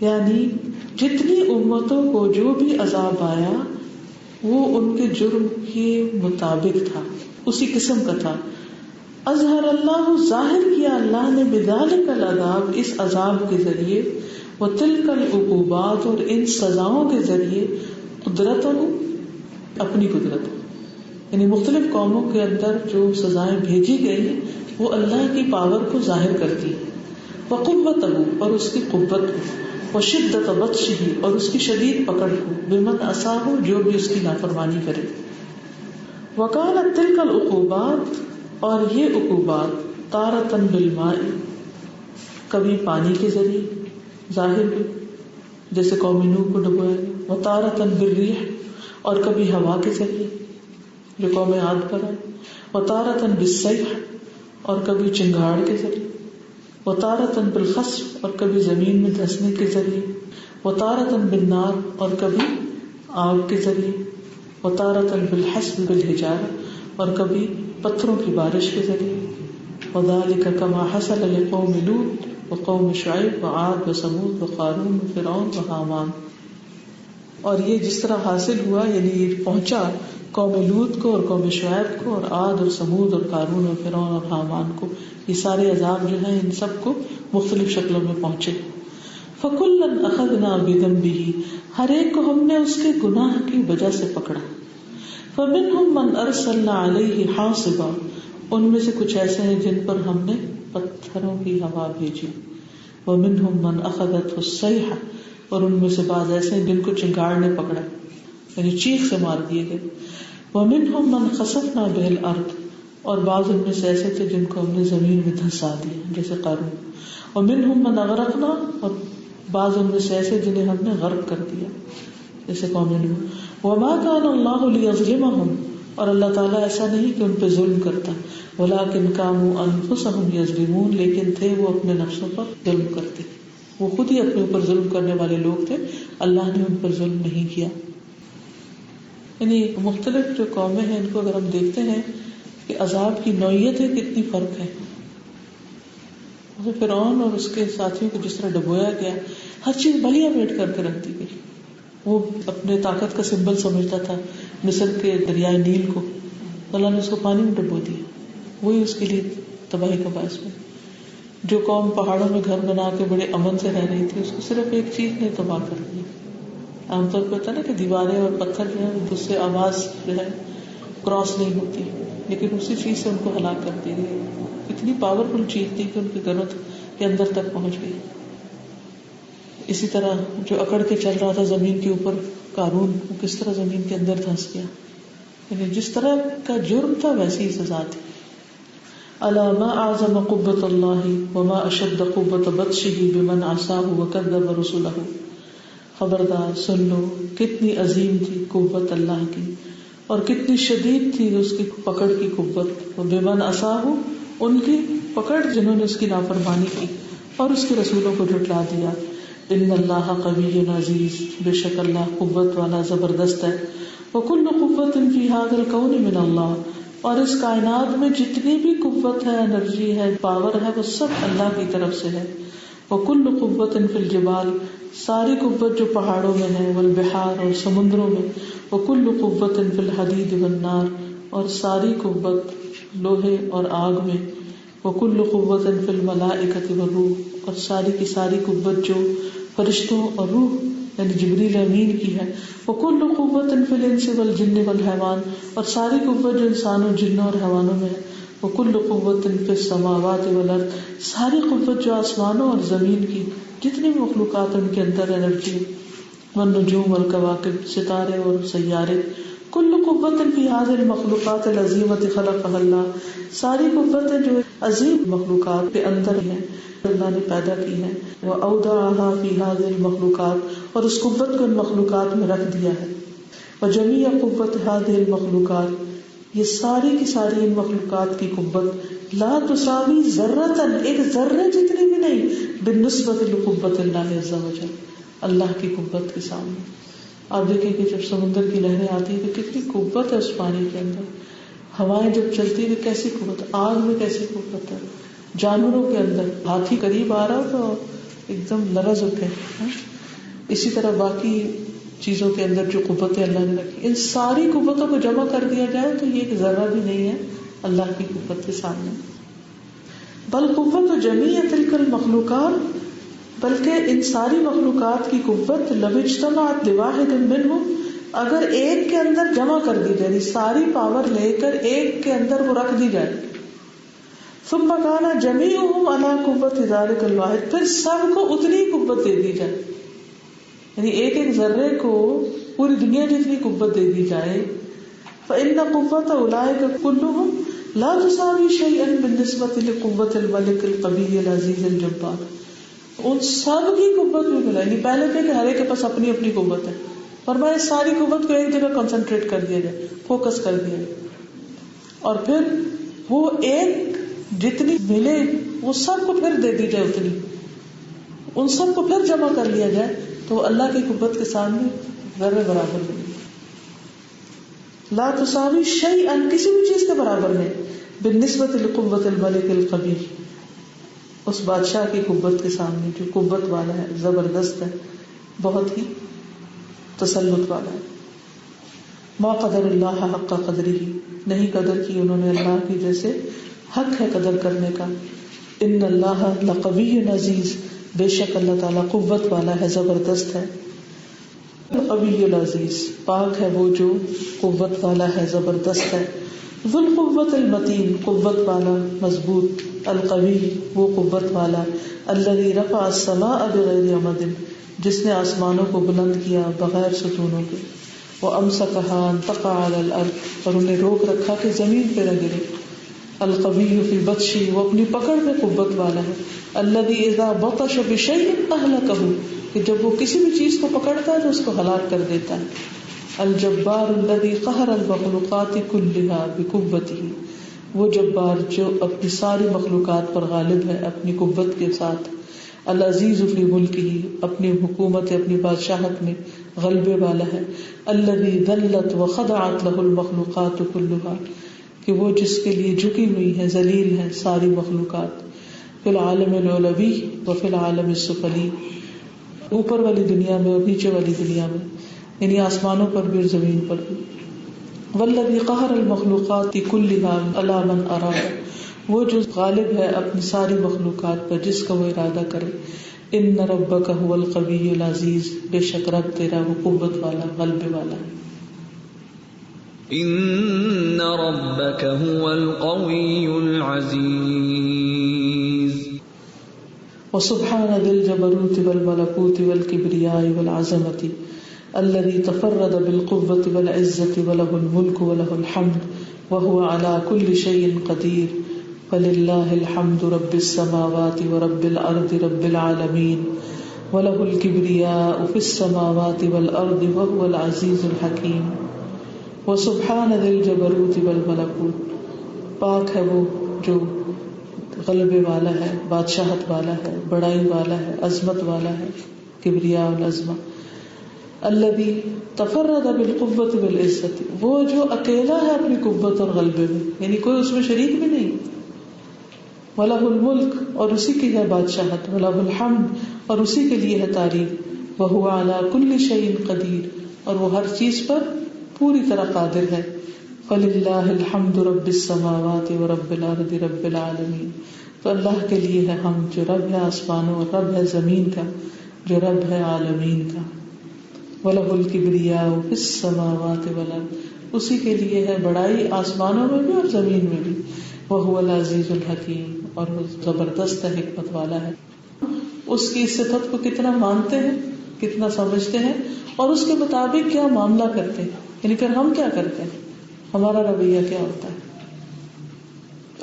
یعنی جتنی امتوں کو جو بھی عذاب آیا وہ ان کے جرم کے مطابق تھا, اسی قسم کا تھا. اظہر اللہ, ظاہر کیا اللہ نے, بذالک العذاب اس عذاب کے ذریعے, وتلک العقوبات اور ان سزاؤں کے ذریعے, قدرت اپنی قدرت, یعنی مختلف قوموں کے اندر جو سزائیں بھیجی گئی وہ اللہ کی پاور کو ظاہر کرتی ہے, وقوتہ اور اس کی قوت کو, وشدت بطشہ اور اس کی شدید پکڑ کو, بمن عصاہ جو بھی اس کی نافرمانی کرے. وکانت تلک العقوبات اور یہ عقوبات, تارتن بالماء کبھی پانی کے ذریعے ظاہر ہوئی جیسے قوم نوح کو ڈبویا گیا, وتارتن بالریح اور کبھی ہوا کے ذریعے جو قوم عاد پر آئی, وتارتن بالصیح اور کبھی چنگاڑ کے ذریعے, وتارتن بالخسف اور کبھی زمین میں دھسنے کے ذریعے, وتارتن بالنار اور کبھی آگ کے ذریعے, وتارتن بالحسب بالحجارہ اور کبھی پتھروں کی بارش کے ذریعے. وذالک کما حصل لقوم لوط وقوم شعیب وعاد وثمود وقارون وفرعون وہامان. اور یہ جس طرح حاصل ہوا, یعنی یہ پہنچا قوم لوط کو اور قوم شعیب کو اور عاد اور ثمود اور قارون اور فرعون اور حامان کو, یہ سارے عذاب جو ہیں ان سب کو مختلف شکلوں میں پہنچے. فَكُلًّا أَخَذْنَا بِذَنبِهِ ہر ایک کو ہم نے اس کے گناہ کی وجہ سے پکڑا. فَمِنْهُمْ مَنْ أَرْسَلْنَا عَلَيْهِ حَاصِبًا ان میں سے کچھ ایسے ہیں جن پر ہم نے پتھروں کی ہوا بھیجی. وَمِنْهُمْ مَنْ أَخَذَتْهُ الصَّيْحَةُ اور ان میں سے بعض ایسے ہیں جن کو چنگاڑ نے پکڑا, یعنی چیخ سے مار دیے گئے. وَمِنْهُمْ مَنْ خَسَفْنَا بِهِ الْأَرْضِ اور بعض ان میں سے ایسے تھے جن کو ہم نے زمین میں دھنسا دیا جیسے قارون. وَمِنْهُمْ مَنْ أَغْرَقْنَا اور بعض ان میں سے ایسے جنہیں ہم نے غرق کر دیا جیسے قوم نوح. وما كان الله ليظلمهم، اور اللہ تعالیٰ ایسا نہیں کہ ان پہ ظلم کرتا، ولكن كانوا انفسهم يظلمون، لیکن تھے وہ اپنے نفسوں پر ظلم کرتے، وہ خود ہی اپنے اوپر ظلم کرنے والے لوگ تھے، اللہ نے ان پر ظلم نہیں کیا. یعنی مختلف جو قومیں ہیں ان کو اگر ہم دیکھتے ہیں کہ عذاب کی نوعیتیں کتنی فرق ہے. فرعون اور اس کے ساتھیوں کو جس طرح ڈبویا گیا، ہر چیز بلیا بیٹھ کر کے رکھ دی گئی. وہ اپنے طاقت کا سمبل سمجھتا تھا مصر کے دریائے نیل کو، اللہ نے اس کو پانی میں ڈبو دیا، وہی اس کے لیے تباہی کا باعث بنا. جو قوم پہاڑوں میں گھر بنا کے بڑے امن سے رہ رہی تھی، اس کو صرف ایک چیز نے تباہ کر دیا. عام طور پہ ہوتا ہے نا کہ دیواریں اور پتھر جو ہے اس سے آواز جو ہے کراس نہیں ہوتی، لیکن اسی چیز سے ان کو ہلاک کر دی گئی. اتنی پاورفل چیز تھی کہ ان کے گھروں کے اندر تک پہنچ گئی. اسی طرح جو اکڑ کے چل رہا تھا زمین کے اوپر قارون، وہ کس طرح زمین کے اندر دھنس گیا. یعنی جس طرح کا جرم تھا ویسی ہی سزا تھی. الا ما اعظم قوة اللہ وما اشد قوة بطشہ بمن عصاہ وکذب رسلہ. خبردار سن لو کتنی عظیم تھی قوت اللہ کی اور کتنی شدید تھی اس کی پکڑ کی قوت. بمن عصاہ، ان کی پکڑ جنہوں نے اس کی نافرمانی کی اور اس کے رسولوں کو جھٹلا دیا. ان اللہ قوی عزیز، بے شک اللہ قوت والا زبردست ہے. وکل قوت فی ھذا الکون من اللہ، اور اس کائنات میں جتنی بھی قوت ہے، انرجی ہے، پاور ہے، وہ سب اللہ کی طرف سے ہے. وکل قوت فی الجبال، ساری قوت جو پہاڑوں میں ہے، والبحار، اور سمندروں میں. وکل قوت فی الحدید والنار، اور ساری قوت لوہے اور آگ میں. وکل قوت فی الملائکۃ والروح، اور ساری کی ساری قوت جو فرشتوں اور روح یعنی جبریل امین کی ہے. وکل قوت فی الانس والجن والحیوان، اور ساری قوت جو انسانوں، جنوں اور حیوانوں میں ہے. وکل قوت فی السماوات والارض، ساری قوت جو آسمانوں اور زمین کی جتنی مخلوقات ان کے اندر انرجی. والنجوم والکواکب، ستارے اور سیارے. کل قوت فی هذه المخلوقات العظیمۃ خلقها اللہ، ساری قوتیں جو عظیم مخلوقات کے اندر ہیں اللہ نے پیدا کی ہے. وأودعها في هذه المخلوقات، اور اس قوت کو ان مخلوقات میں رکھ دیا ہے. وجميع قوت هذه المخلوقات، یہ ساری کی ساری ان مخلوقات کی قوت لا تساوی ذرۃ، ایک ذرے جتنی بھی نہیں، بالنسبۃ لقوت اللہ عز وجل، اللہ کی قوت کے سامنے. آپ دیکھیں کہ جب سمندر کی لہریں آتی ہیں تو کتنی قوت ہے اس پانی کے اندر. ہوائیں جب چلتی ہیں کیسی قوت، آگ میں کیسی قوت ہے. جانوروں کے اندر ہاتھی قریب آ رہا تو ایک دم لرز اٹھے. اسی طرح باقی چیزوں کے اندر جو قوتیں اللہ نے رکھی، ان ساری قوتوں کو جمع کر دیا جائے تو یہ ایک ذرہ بھی نہیں ہے اللہ کی قوت کے سامنے. بل قوت جمیع تلک المخلوقات، بلکہ ان ساری مخلوقات کی قوت لو اجتمعت لواحد منہم، اگر ایک کے اندر جمع کر دی جائے، ساری پاور لے کر ایک کے اندر وہ رکھ دی جائے. ثم كان جميعهم على قوة ذلك الواحد، پھر سب کو اتنی قوت دے دی جائے، یعنی ایک ایک ذرے کو پوری دنیا جتنی قوت دے دی جائے. فإن قوة أولئك كلهم لا تساوي شيئا بالنسبة لقوة الملك القوي العزيز الجبار. ان سب کی قوت بھی ملا، یعنی پہلے تھے کہ ہر ایک کے پاس اپنی اپنی قوت ہے، فرمایا ساری قوت کو ایک جگہ کنسنٹریٹ کر دیا جائے، فوکس کر دیا جائے، اور پھر وہ ایک جتنی ملے وہ سب کو پھر دے دی جائے اتنی، ان سب کو پھر جمع کر لیا جائے تو اللہ کی قوت کے سامنے ذرے برابر نہیں. لا تساوی شیئا، کسی بھی چیز کے برابر نہیں، بالنسبت لقوت الملک القوی، اس بادشاہ کی قوت کے سامنے جو قوت والا ہے، زبردست ہے، بہت ہی تسلط والا ہے. ما قدر اللہ حق قدرہ، نہیں قدر کی انہوں نے اللہ کی جیسے حق ہے قدر کرنے کا. ان اللہ لقوی عزیز، بے شک اللہ تعالیٰ قوت والا ہے، زبردست ہے. قوی العزیز، پاک ہے وہ جو قوت والا ہے، زبردست ہے. ذو القوت المتین، قوت والا مضبوط. القوی، وہ قوت والا. الذی رفع السماء بغیر عمد، جس نے آسمانوں کو بلند کیا بغیر ستونوں کے. وامسکها ان تقع علی الارض، اور انہیں روک رکھا کہ زمین پہ نہ گرے. القوی فی البطش، وہ اپنی پکڑ میں قوت والا ہے. الذی اذا بطش بشیء اہلکہ، کہ جب وہ کسی بھی چیز کو پکڑتا ہے تو اس کو ہلاک کر دیتا ہے. الجبار الذي قهر المخلوقات كلها بقوته، وہ جبار جو اپنی ساری مخلوقات پر غالب ہے اپنی قوت کے ساتھ. العزیز فی ملکہ، اپنی حکومت اپنی بادشاہت میں غلبے والا ہے. الذی ذلت وخضعت له المخلوقات كلها، کہ وہ جس کے لیے جھکی ہوئی ہے ذلیل ہے ساری مخلوقات. فی العالم العلوی وفی العالم السفلی، اوپر والی دنیا میں اور نیچے والی دنیا میں، یعنی آسمانوں پر بھی اور زمین پر بھی. والذی قہر المخلوقات كلها علی من اراد، وہ جو غالب ہے اپنی ساری مخلوقات پر جس کا وہ ارادہ کرے. ان ربک هو القوی العزیز، بے شک رب تیرا وہ قوت والا غلبے والا ہے. ان ربک هو القوی العزیز. وسبحان ذی الجبروت والملکوت والکبریاء والعظمۃ الذي تفرد بالقوة والعزة وله الملك وله الحمد وهو على كل شيء قدير. فلله الحمد رب السماوات ورب الأرض رب العالمين وله الكبرياء في السماوات والأرض وهو العزيز الحكيم. وسبحان ذي الجبروت والملكوت، پاک ہے وہ جو غلبے والا ہے، بادشاہت والا ہے، بڑائی والا ہے، عظمت والا ہے، کبریا والعظمہ. الذی تفرد بالقوة والعزت، وہ جو اکیلا ہے اپنی قوت اور غلبے میں، یعنی کوئی اس میں شریک بھی نہیں. وَلَهُ الْمُلْكُ، اور اسی کی ہے بادشاہت. وَلَهُ الْحَمْدُ، اور اسی کے لیے ہے تعریف. وَهُوَ عَلَى كُلِّ شَيْءٍ قَدِيرٌ، اور وہ ہر چیز پر پوری طرح قادر ہے. فَلِلَّهِ الْحَمْدُ رَبِّ السَّمَاوَاتِ وَرَبِّ الْأَرْضِ رَبِّ الْعَالَمِينَ، تو اللہ کے لیے ہے حمد، جو رب ہے آسمانوں اور رب ہے زمین کا، جو رب ہے عالمین کا. وَلَهُ الْكِبْرِيَاءُ فِي السَّمَاوَاتِ وَالْأَرْضِ، اسی کے لیے ہے بڑائی آسمانوں میں بھی اور زمین میں بھی. وَهُوَ الْعَزِيزُ الْحَكِيمُ، اور وہ زبردست ہے، حکمت والا ہے. اس کی صفت کو کتنا مانتے ہیں، کتنا سمجھتے ہیں، اور اس کے مطابق کیا معاملہ کرتے ہیں، یعنی پھر ہم کیا کرتے ہیں، ہمارا رویہ کیا ہوتا ہے.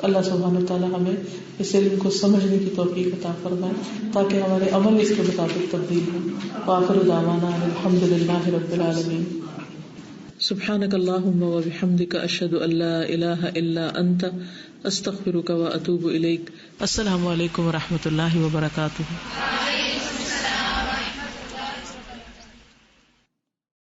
اللہ سبحانہ وتعالیٰ ہمیں اس علم کو سمجھنے کی توفیق عطا فرمائے تاکہ ہمارے عمل اس کے مطابق تبدیل ہو. وآخر دعوانا الحمد للہ رب العالمین. سبحانک اللہم وبحمدک، اشہد ان لا الہ الا انت، استغفرک واتوب الیک. السلام علیکم ورحمۃ اللہ وبرکاتہ.